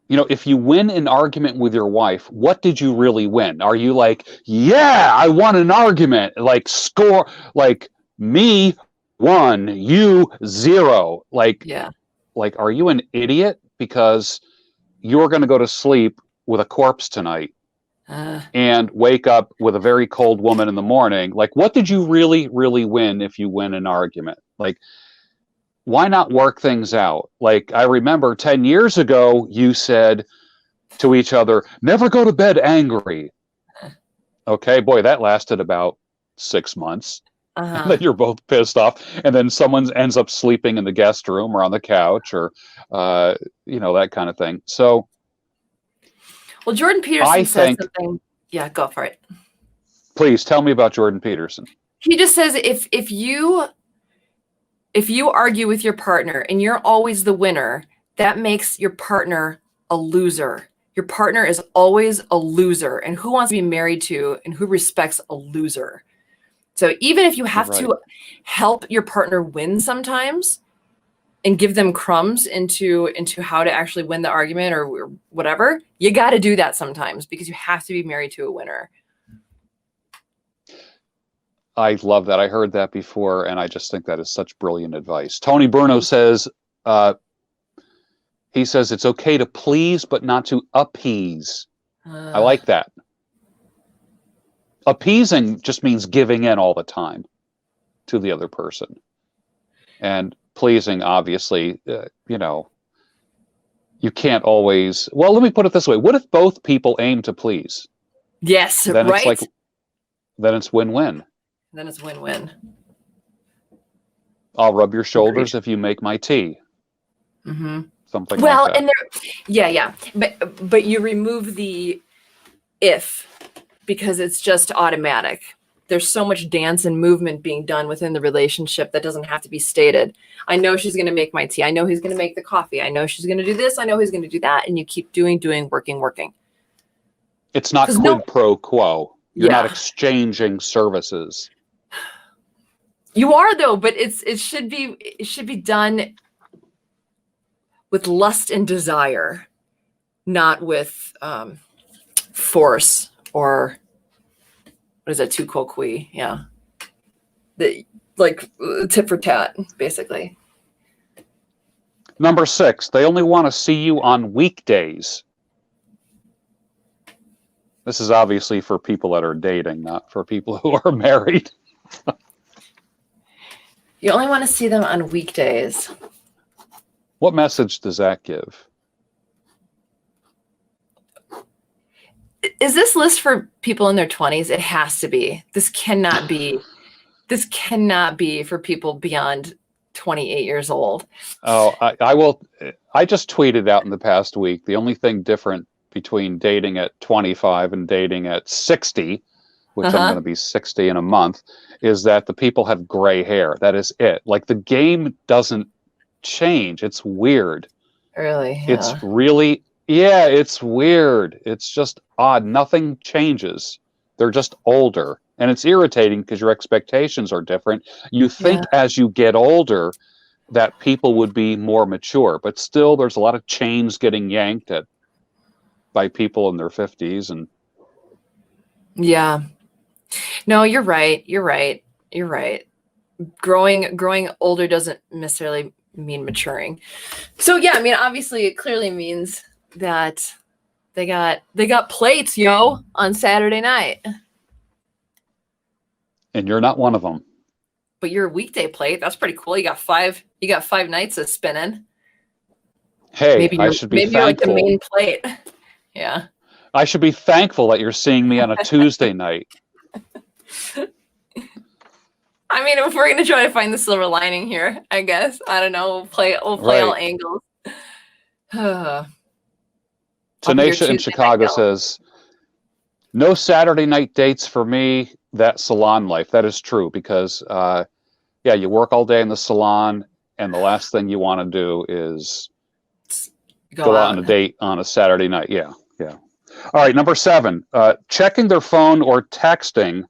if you win an argument with your wife, what did you really win? Are you like, yeah, I won an argument, like score, like me 1, you 0, Yeah. like, are you an idiot because you're going to go to sleep with a corpse tonight and wake up with a very cold woman in the morning? Like, what did you really, really win if you win an argument? Like, why not work things out? Like, I remember 10 years ago, you said to each other, never go to bed angry. Okay, boy, that lasted about 6 months. And then you're both pissed off, and then someone ends up sleeping in the guest room or on the couch, or that kind of thing. So, well, Jordan Peterson says something. Yeah, go for it. Please tell me about Jordan Peterson. He just says if you argue with your partner and you're always the winner, that makes your partner a loser. Your partner is always a loser, and who wants to be married to and who respects a loser? So even if you have to help your partner win sometimes and give them crumbs into how to actually win the argument or whatever, you got to do that sometimes because you have to be married to a winner. I love that. I heard that before, and I just think that is such brilliant advice. Tony Bruno says, he says it's okay to please, but not to appease. I like that. Appeasing just means giving in all the time to the other person. And pleasing, obviously, you can't always. Well, let me put it this way. What if both people aim to please? Yes, then right? Then it's win-win. Then it's win-win. I'll rub your shoulders if you make my tea. Mm-hmm. Something like that. And yeah. But you remove the if because it's just automatic. There's so much dance and movement being done within the relationship that doesn't have to be stated. I know she's going to make my tea. I know he's going to make the coffee. I know she's going to do this. I know he's going to do that. And you keep doing, working. It's not quid pro quo. You're not exchanging services. You are though, but it should be done with lust and desire, not with force or what is that? Tu quo qui? Yeah, like tit for tat, basically. Number 6, they only want to see you on weekdays. This is obviously for people that are dating, not for people who are married. You only want to see them on weekdays. What message does that give? Is this list for people in their 20s? It has to be. This cannot be for people beyond 28 years old. Oh, I just tweeted out in the past week, the only thing different between dating at 25 and dating at 60, which I'm going to be 60 in a month, is that the people have gray hair. That is it. Like, the game doesn't change. It's weird. Really? Yeah. It's really, it's weird. It's just odd. Nothing changes. They're just older. And it's irritating because your expectations are different. You think Yeah. as you get older that people would be more mature, but still there's a lot of chains getting yanked at by people in their 50s. And Yeah. No, you're right. You're right. You're right. Growing older doesn't necessarily mean maturing. So yeah, I mean, obviously it clearly means that they got plates, yo, on Saturday night. you're not one of them. But your weekday plate, that's pretty cool. You got five nights of spinning. Hey, Maybe I you're should be maybe you're like the thankful. main plate. Yeah. I should be thankful that you're seeing me on a Tuesday night. I mean, if we're gonna try to find the silver lining here, I guess. I don't know. We'll play all Right. angles. I'll be your Tanisha in Tuesday Chicago night gal. says, no Saturday night dates for me. That salon life. That is true because, yeah, you work all day in the salon, and the last thing you want to do is Go go out on out. a date on a Saturday night. Yeah, yeah. All right, number 7, checking their phone or texting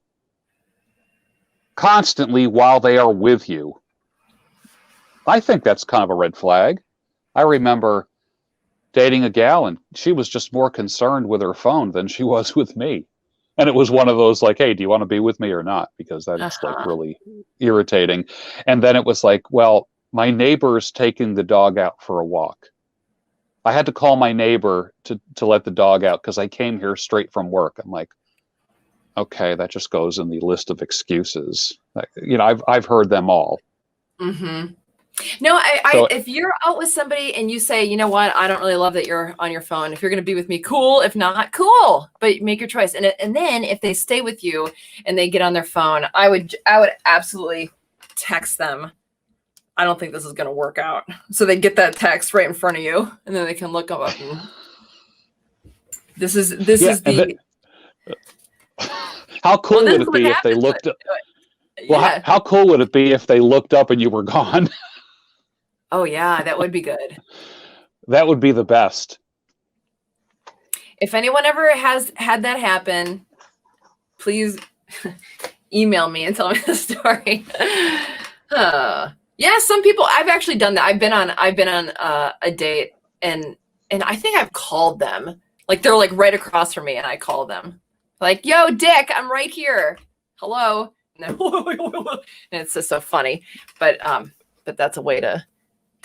constantly while they are with you. I think that's kind of a red flag. I remember dating a gal, and she was just more concerned with her phone than she was with me. And it was one of those like, hey, do you want to be with me or not? Because that's like Uh-huh. really irritating. And then it was like, well, my neighbor's taking the dog out for a walk. I had to call my neighbor to let the dog out because I came here straight from work. I'm like, okay, that just goes in the list of excuses. I've heard them all. Mm-hmm. No, I So if you're out with somebody and you say, you know what, I don't really love that you're on your phone. If you're going to be with me, cool. If not, cool. But make your choice. And then if they stay with you and they get on their phone, I would absolutely text them. I don't think this is going to work out. So they get that text right in front of you, and then they can look up. And this is yeah, and the how cool well. This would is it what be if they happens. looked up? Well, Yeah. how cool would it be if they looked up and you were gone? Oh yeah, that would be good. That would be the best. If anyone ever has had that happen, please email me and tell me the story. Yeah, some people. I've actually done that. I've been on a date, and I think I've called them. Like they're like right across from me, and I call them. Like, yo, Dick, I'm right here. Hello. And, then, and it's just so funny. But that's a way to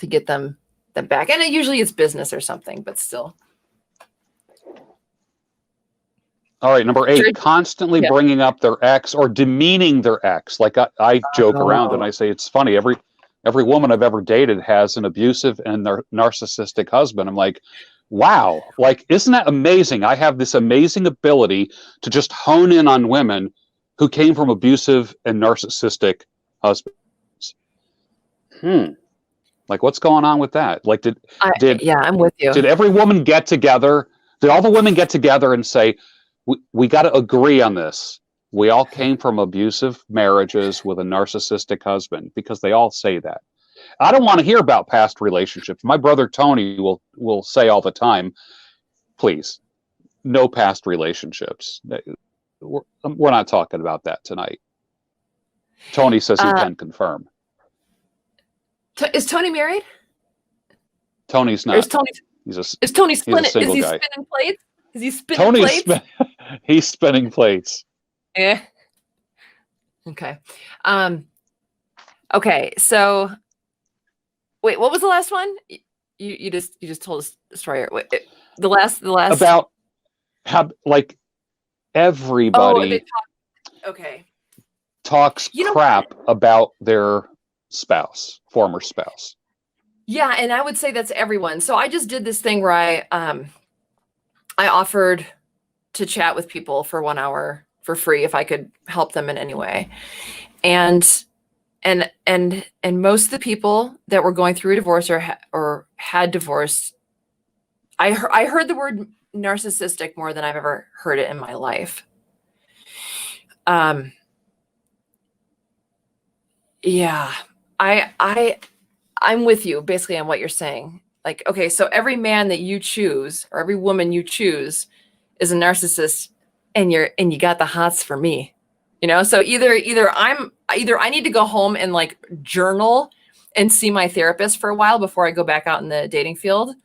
get them back. And it usually it's business or something, but still. All right, number 8, Sure. constantly Yeah. bringing up their ex or demeaning their ex. Like I joke around and Oh. I say it's funny. Every woman I've ever dated has an abusive and narcissistic husband. I'm like, wow, like isn't that amazing? I have this amazing ability to just hone in on women who came from abusive and narcissistic husbands. Like what's going on with that? Like did Yeah, I'm with you. did every woman get together? Did all the women get together and say, we got to agree on this? We all came from abusive marriages with a narcissistic husband, because they all say that. I don't want to hear about past relationships. My brother Tony will say all the time, please, no past relationships. We're not talking about that tonight. Tony says he can confirm. Is Tony married? Tony's Or is not. Tony He's Tony a spinning? Is single he guy. spinning plates? Is he spinning Tony's plates? he's spinning plates. Yeah. Okay. Okay. So, wait. What was the last one? You just told us the story. Wait, the last. About how like Oh, everybody okay. talks You know crap about their former spouse. Yeah, and I would say that's everyone. So I just did this thing where I offered to chat with people for 1 hour for free if I could help them in any way. And most of the people that were going through a divorce or had divorced, I heard the word narcissistic more than I've ever heard it in my life. Yeah, I'm with you basically on what you're saying. Like, okay, so every man that you choose or every woman you choose is a narcissist, and you got the hots for me. So either I need to go home and like journal and see my therapist for a while before I go back out in the dating field,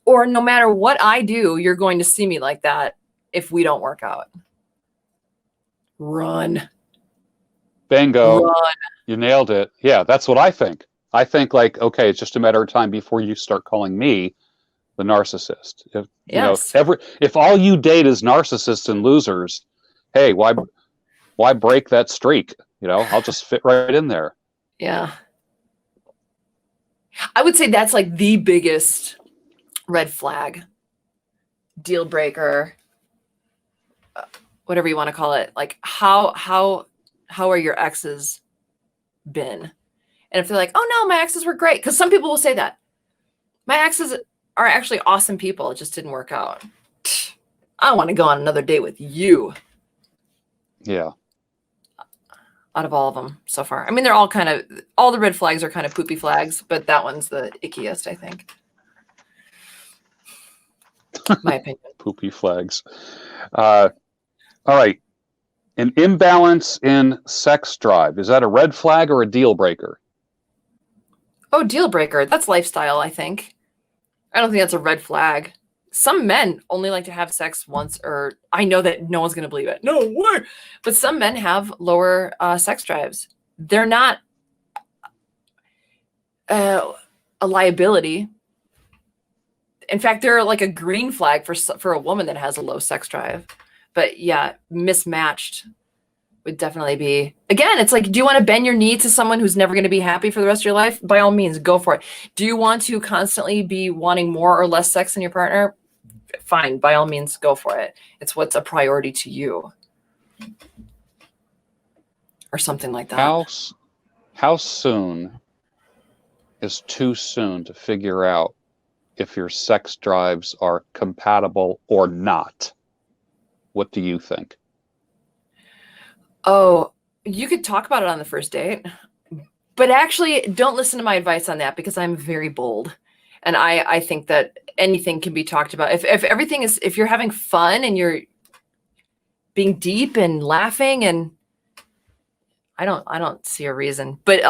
or no matter what I do, you're going to see me like that if we don't work out. Run. Bingo. Run. You nailed it. Yeah, that's what I think. I think like, okay, it's just a matter of time before you start calling me the narcissist. If, Yes. if all you date is narcissists and losers, hey, why break that streak? I'll just fit right in there. Yeah. I would say that's like the biggest red flag, deal breaker, whatever you want to call it. Like how are your exes been? And if they're like, oh no, my exes were great. Because some people will say that. My exes are actually awesome people. It just didn't work out. I don't want to go on another date with you. Yeah. Out of all of them so far. I mean, they're all all the red flags are kind of poopy flags, but that one's the ickiest, I think. My opinion. Poopy flags. All right. An imbalance in sex drive. Is that a red flag or a deal breaker? Oh, deal breaker. That's lifestyle, I think. I don't think that's a red flag. Some men only like to have sex once, or I know that no one's going to believe it. No way. But some men have lower sex drives. They're not a liability. In fact, they're like a green flag for a woman that has a low sex drive. But yeah, mismatched would definitely be. Again, it's like, do you want to bend your knee to someone who's never going to be happy for the rest of your life? By all means, go for it. Do you want to constantly be wanting more or less sex in your partner? Fine, by all means, go for it. It's what's a priority to you. Or something like that. How soon is too soon to figure out if your sex drives are compatible or not? What do you think? Oh, you could talk about it on the first date, but actually don't listen to my advice on that because I'm very bold. And I think that anything can be talked about. If you're having fun and you're being deep and laughing, and I don't see a reason, but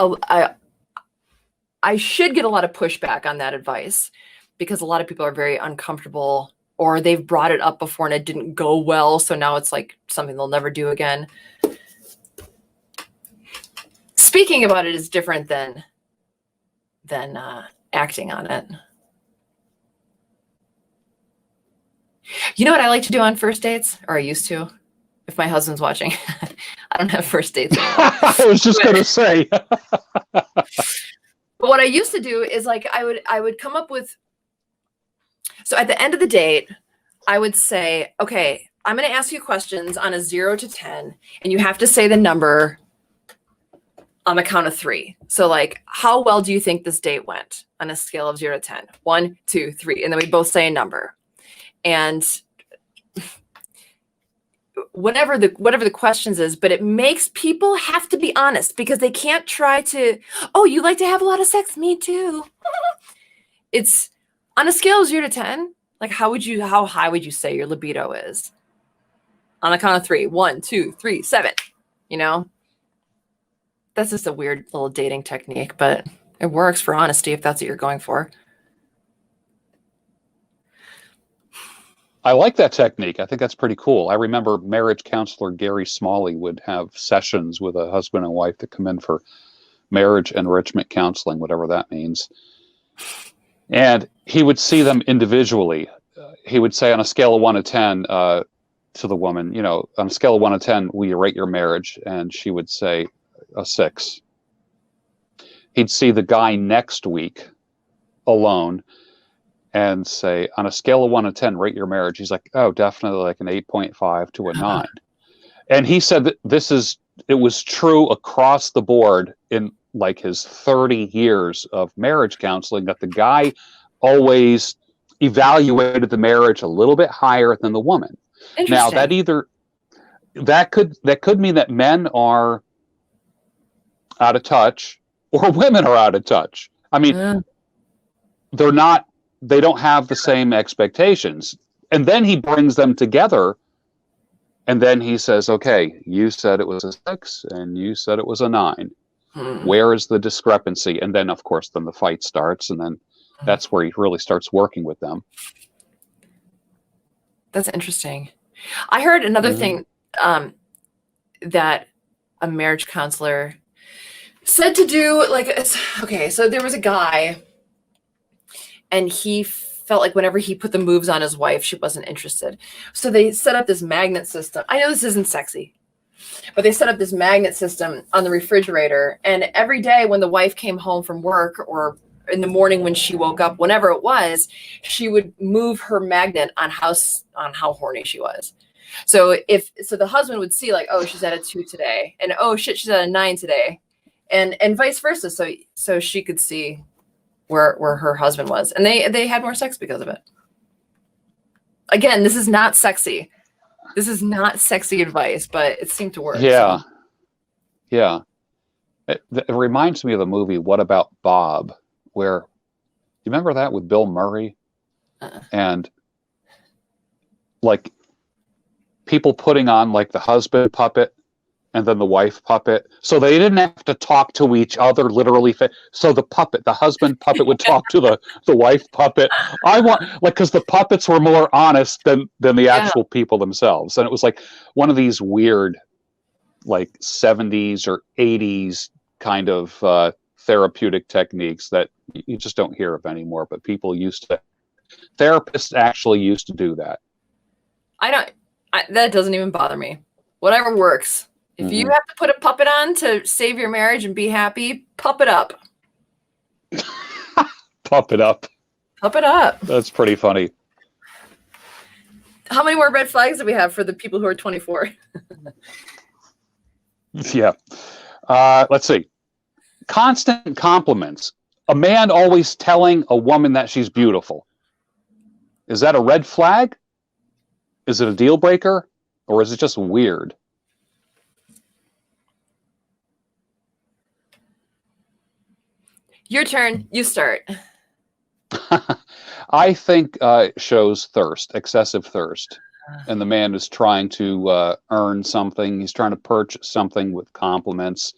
I should get a lot of pushback on that advice because a lot of people are very uncomfortable, or they've brought it up before and it didn't go well. So now it's like something they'll never do again. Speaking about it is different than acting on it. You know what I like to do on first dates, or I used to, if my husband's watching. I don't have first dates anymore. I was just going to say. But what I used to do is like I would come up with. So at the end of the date, I would say, okay, I'm going to ask you questions on a 0 to 10, and you have to say the number on the count of 3. So like, how well do you think this date went on a scale of 0 to 10? 1, 2, 3. And then we both say a number. And whatever the questions is, but it makes people have to be honest because they can't try to, oh, you like to have a lot of sex? Me too. It's on a scale of 0 to 10. Like, how high would you say your libido is? On the count of 3. 1, 2, 3, 7. That's just a weird little dating technique, but it works for honesty if that's what you're going for. I like that technique. I think that's pretty cool. I remember marriage counselor Gary Smalley would have sessions with a husband and wife that come in for marriage enrichment counseling, whatever that means. And he would see them individually. He would say on a scale of 1 to 10 to the woman, on a scale of 1 to 10, will you rate your marriage? And she would say a 6. He'd see the guy next week alone and say, on a scale of 1 to 10, rate your marriage. He's like, oh, definitely like an 8.5 to a 9. And he said that it was true across the board in like his 30 years of marriage counseling, that the guy always evaluated the marriage a little bit higher than the woman. Now that could mean that men are out of touch or women are out of touch. I mean, they don't have the same expectations. And then he brings them together And then he says, okay, you said it was a 6 and you said it was a 9. Where is the discrepancy? And then, of course, then the fight starts. And then that's where he really starts working with them. That's interesting. I heard another thing that a marriage counselor said to do. Okay, so there was a guy, and he felt like whenever he put the moves on his wife, she wasn't interested. So they set up this magnet system. I know this isn't sexy, but they set up this magnet system on the refrigerator. And every day when the wife came home from work, or in the morning when she woke up, whenever it was, she would move her magnet on how horny she was. So the husband would see like, oh, she's at a 2 today, and oh shit, she's at a 9 today, and vice versa. So she could see where her husband was, and they had more sex because of it. Again, this is not sexy. This is not sexy advice, but it seemed to work. Yeah. So. Yeah. It reminds me of the movie What About Bob, where, you remember that with Bill Murray? And like people putting on like the husband puppet and then the wife puppet. So they didn't have to talk to each other literally. So the husband puppet would talk to the wife puppet. Because the puppets were more honest than the actual people themselves. And it was like one of these weird, like 70s or 80s kind of therapeutic techniques that you just don't hear of anymore. But therapists actually used to do that. That doesn't even bother me. Whatever works. If you have to put a puppet on to save your marriage and be happy, puppet up. Puppet up. Puppet up. That's pretty funny. How many more red flags do we have for the people who are 24? Yeah. Let's see. Constant compliments. A man always telling a woman that she's beautiful. Is that a red flag? Is it a deal breaker? Or is it just weird? Your turn. You start. I think it shows thirst, excessive thirst. And the man is trying to earn something. He's trying to purchase something with compliments.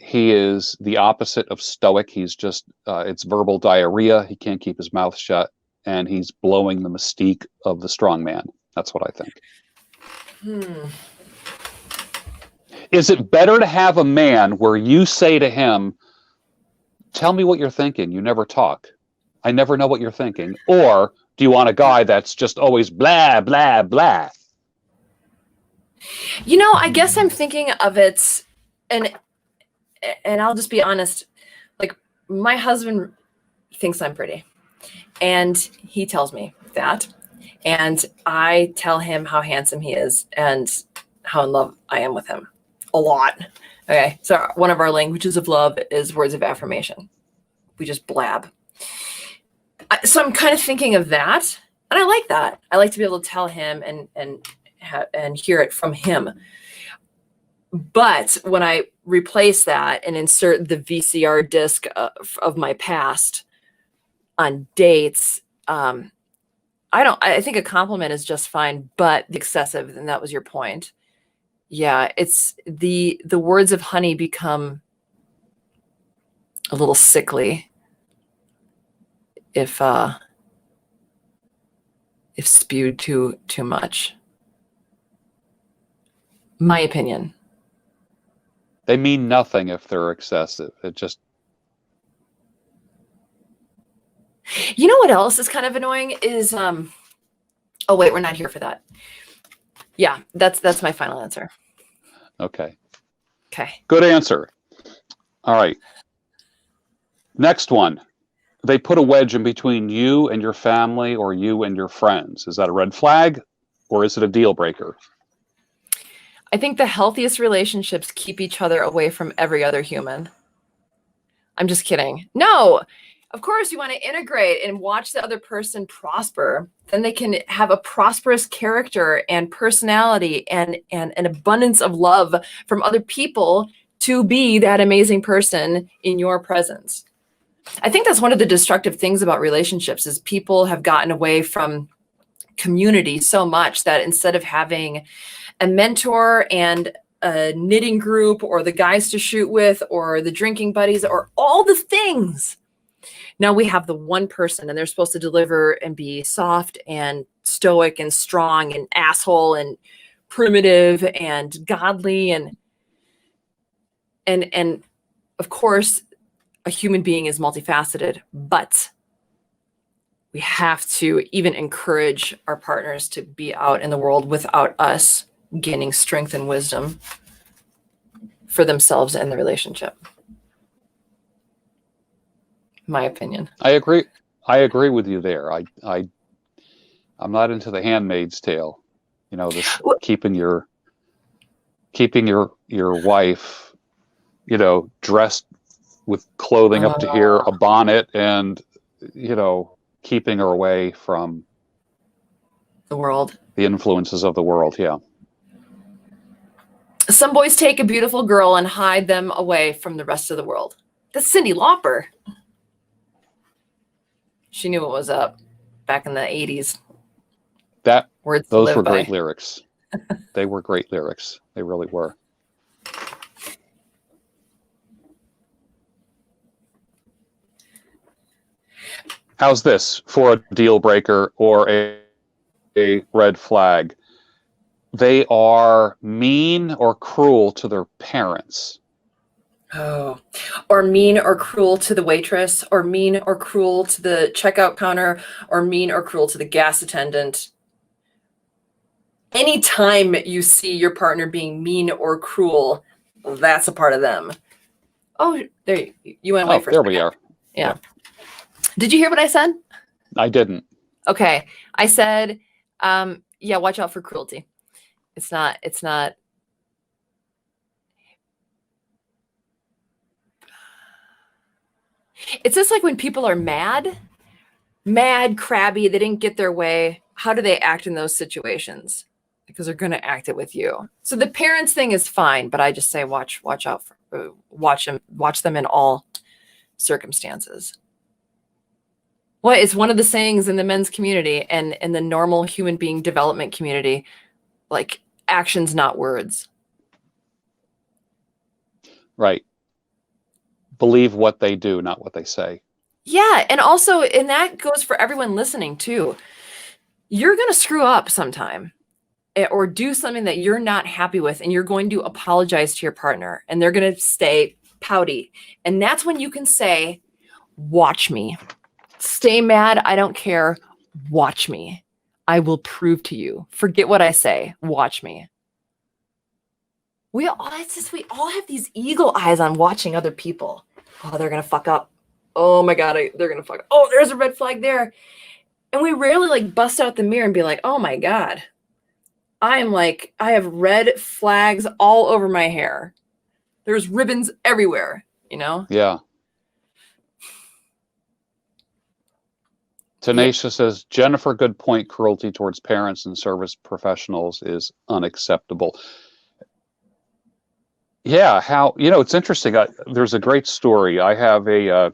He is the opposite of stoic. He's just, it's verbal diarrhea. He can't keep his mouth shut. And he's blowing the mystique of the strong man. That's what I think. Is it better to have a man where you say to him, tell me what you're thinking, you never talk, I never know what you're thinking? Or do you want a guy that's just always blah, blah, blah? I guess I'm thinking of it, and I'll just be honest, like my husband thinks I'm pretty, and he tells me that, and I tell him how handsome he is and how in love I am with him a lot. Okay, so one of our languages of love is words of affirmation. We just blab. So I'm kind of thinking of that, and I like that. I like to be able to tell him and hear it from him. But when I replace that and insert the VCR disc of my past on dates, I think a compliment is just fine, but the excessive, and that was your point. Yeah, it's the words of honey become a little sickly if spewed too much. My opinion. They mean nothing if they're excessive. It just. You know what else is kind of annoying is oh wait, we're not here for that. Yeah, that's my final answer. Okay. Okay. Good answer. All right. Next one. They put a wedge in between you and your family or you and your friends. Is that a red flag or is it a deal breaker? I think the healthiest relationships keep each other away from every other human. I'm just kidding. No, of course you want to integrate and watch the other person prosper. Then they can have a prosperous character and personality and an abundance of love from other people to be that amazing person in your presence. I think that's one of the destructive things about relationships is people have gotten away from community so much that instead of having a mentor and a knitting group or the guys to shoot with or the drinking buddies or all the things, now we have the one person, and they're supposed to deliver and be soft and stoic and strong and asshole and primitive and godly and of course a human being is multifaceted, but we have to even encourage our partners to be out in the world without us gaining strength and wisdom for themselves and the relationship. My opinion. I agree. I agree with you there. I'm not into the Handmaid's Tale. You know, this keeping your wife, you know, dressed with clothing up to here, a bonnet, and, you know, keeping her away from the world, the influences of the world. Yeah. Some boys take a beautiful girl and hide them away from the rest of the world. That's Cyndi Lauper. She knew what was up back in the 80s. Those were great lyrics. They were great lyrics. They really were. How's this for a deal breaker or a red flag? They are mean or cruel to their parents. Oh, or mean or cruel to the waitress, or mean or cruel to the checkout counter, or mean or cruel to the gas attendant. Anytime you see your partner being mean or cruel, that's a part of them. Oh, there you went away for a second. There we are. Yeah. Did you hear what I said? I didn't. Okay. I said, yeah, watch out for cruelty. It's not. It's just like when people are mad, crabby, they didn't get their way. How do they act in those situations? Because they're going to act it with you. So the parents thing is fine, but I just say watch out for watch them in all circumstances. Well, it's one of the sayings in the men's community and in the normal human being development community, like actions, not words. Right. Believe what they do, not what they say. Yeah. And also, and that goes for everyone listening too. You're going to screw up sometime or do something that you're not happy with, and you're going to apologize to your partner, and they're going to stay pouty. And that's when you can say, watch me. Stay mad. I don't care. Watch me. I will prove to you. Forget what I say. Watch me. We all have these eagle eyes on watching other people. Oh, they're going to fuck up. Oh my God, they're going to fuck up. Oh, there's a red flag there. And we rarely like bust out the mirror and be like, oh my God, I have red flags all over my hair. There's ribbons everywhere, you know? Yeah. Tanisha says, Jennifer, good point. Cruelty towards parents and service professionals is unacceptable. Yeah, it's interesting. There's a great story. I have a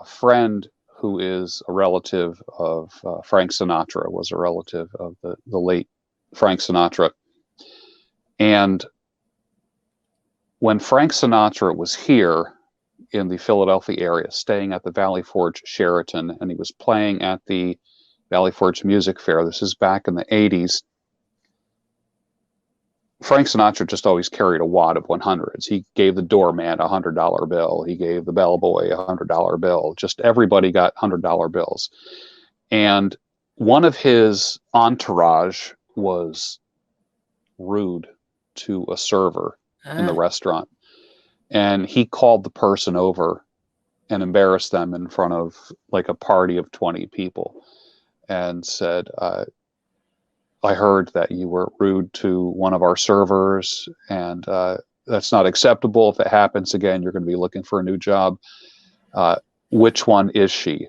friend who is a relative of Frank Sinatra, was a relative of the late Frank Sinatra. And when Frank Sinatra was here in the Philadelphia area, staying at the Valley Forge Sheraton, and he was playing at the Valley Forge Music Fair. This is back in the 80s. Frank Sinatra just always carried a wad of 100s. He gave the doorman a $100 bill. He gave the bellboy a $100 bill. Just everybody got $100 bills. And one of his entourage was rude to a server in the restaurant. And he called the person over and embarrassed them in front of like a party of 20 people and said, I heard that you were rude to one of our servers, and that's not acceptable. If it happens again, you're going to be looking for a new job. Which one is she?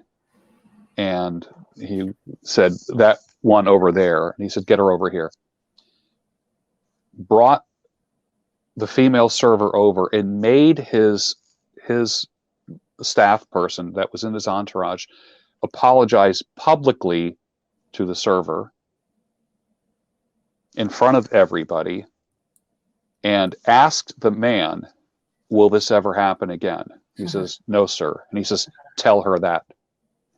And he said, that one over there. And he said, get her over here. Brought the female server over and made his staff person that was in his entourage apologize publicly to the server in front of everybody and asked the man, will this ever happen again? He says, no, sir. And he says, tell her that.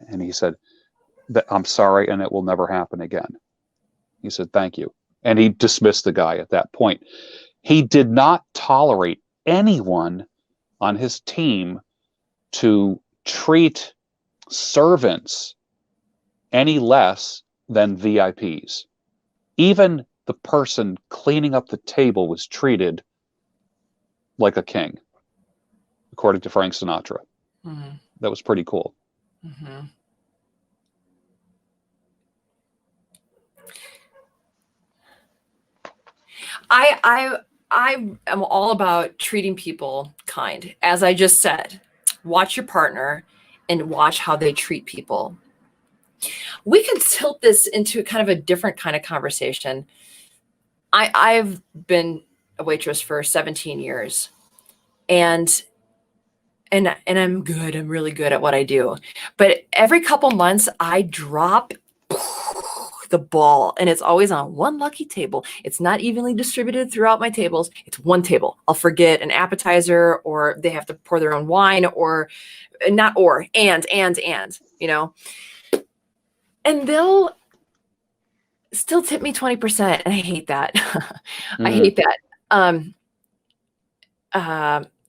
And he said, that I'm sorry, and it will never happen again. He said, thank you. And he dismissed the guy at that point. He did not tolerate anyone on his team to treat servants any less than VIPs. Even the person cleaning up the table was treated like a king, according to Frank Sinatra. Mm-hmm. That was pretty cool. Mm-hmm. I am all about treating people kind. As I just said, watch your partner and watch how they treat people. We can tilt this into kind of a different kind of conversation. I've been a waitress for 17 years, and I'm good. I'm really good at what I do. But every couple months, I drop the ball, and it's always on one lucky table. It's not evenly distributed throughout my tables. It's one table. I'll forget an appetizer, or they have to pour their own wine, or not, or and you know, and they'll still tip me 20%, and I hate that. I hate that.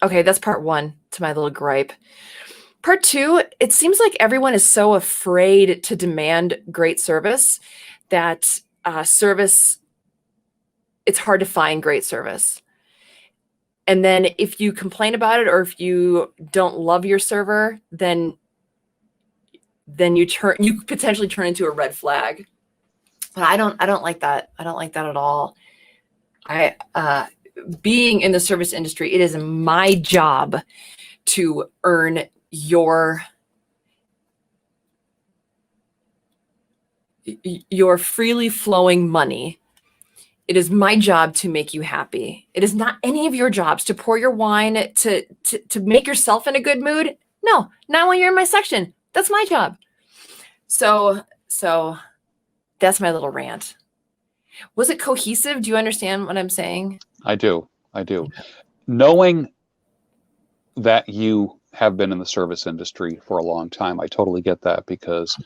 Okay, that's part one to my little gripe. Part two, it seems like everyone is so afraid to demand great service that it's hard to find great service. And then if you complain about it, or if you don't love your server, then you potentially turn into a red flag. But I don't like that. I don't like that at all. Being in the service industry, it is my job to earn your freely flowing money. It is my job to make you happy. It is not any of your jobs to pour your wine, to make yourself in a good mood. No, not when you're in my section. That's my job. So that's my little rant. Was it cohesive? Do you understand what I'm saying? I do. Knowing that you have been in the service industry for a long time, I totally get that, because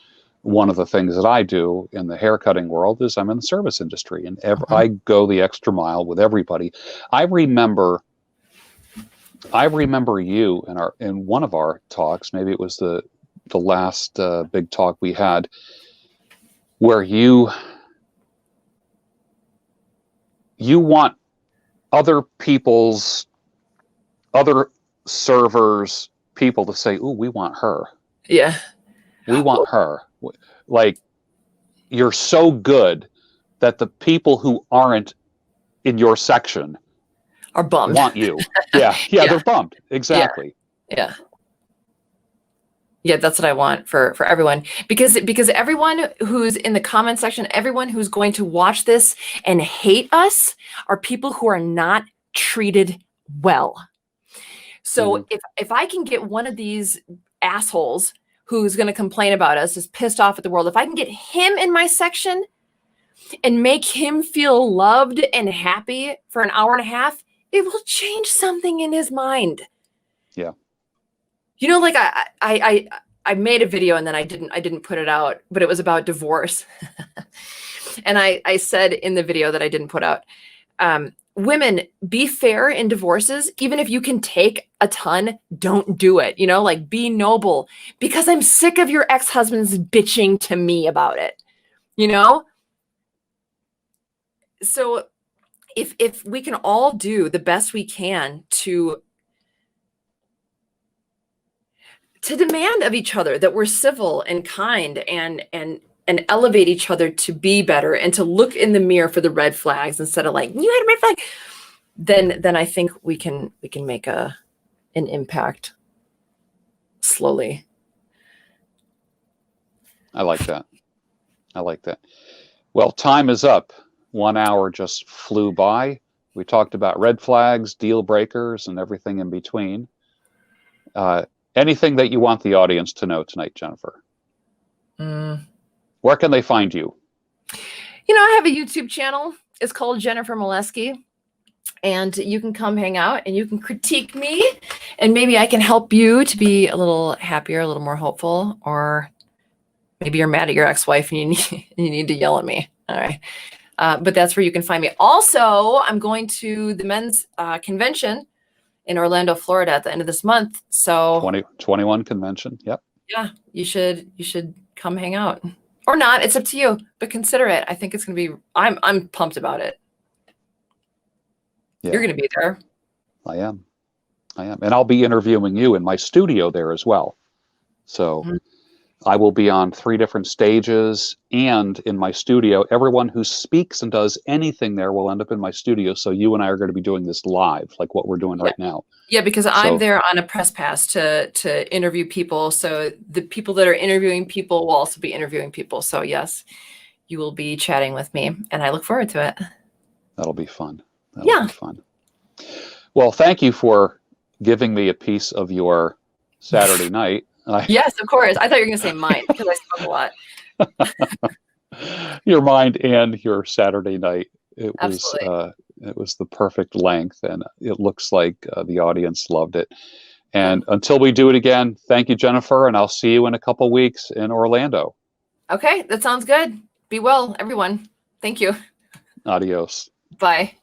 one of the things that I do in the haircutting world is I'm in the service industry, and I go the extra mile with everybody. I remember you in one of our talks, maybe it was the last big talk we had, where you want other servers, people to say, ooh, we want her. Yeah. We want her. Like, you're so good that the people who aren't in your section are bummed. Want you. Yeah. They're bummed. Exactly. Yeah. Yeah, that's what I want for everyone, because everyone who's in the comment section, everyone who's going to watch this and hate us, are people who are not treated well. So if I can get one of these assholes who's going to complain about us, is pissed off at the world, if I can get him in my section and make him feel loved and happy for an hour and a half, it will change something in his mind. Yeah. You know, like I made a video and then I didn't put it out, but it was about divorce. And I said in the video that I didn't put out, women, be fair in divorces. Even if you can take a ton, don't do it. You know, like, be noble, because I'm sick of your ex-husbands bitching to me about it, you know? So if we can all do the best we can to demand of each other that we're civil and kind and elevate each other to be better, and to look in the mirror for the red flags instead of like, you had a red flag, then I think we can make an impact slowly. I like that. Well, time is up. 1 hour just flew by. We talked about red flags, deal breakers, and everything in between. Anything that you want the audience to know tonight, Jennifer? Where can they find you? You know, I have a YouTube channel. It's called Jennifer Moleski. And you can come hang out and you can critique me. And maybe I can help you to be a little happier, a little more hopeful. Or maybe you're mad at your ex-wife and you need to yell at me. All right. But that's where you can find me. Also, I'm going to the men's convention in Orlando, Florida at the end of this month. So 2021 convention. Yep. Yeah, you should come hang out. Or not, it's up to you, but consider it. I think it's going to be I'm pumped about it. Yeah. You're going to be there. I am. And I'll be interviewing you in my studio there as well. So I will be on 3 different stages and in my studio. Everyone who speaks and does anything there will end up in my studio. So you and I are going to be doing this live, like what we're doing right now. Yeah, because I'm there on a press pass to interview people. So the people that are interviewing people will also be interviewing people. So yes, you will be chatting with me, and I look forward to it. That'll be fun. That'll be fun. Well, thank you for giving me a piece of your Saturday night. Yes, of course. I thought you were going to say mine because I spoke a lot. Your mind and your Saturday night. It Absolutely. was the perfect length, and it looks like the audience loved it. And until we do it again, thank you, Jennifer, and I'll see you in a couple weeks in Orlando. Okay, that sounds good. Be well, everyone. Thank you. Adios. Bye.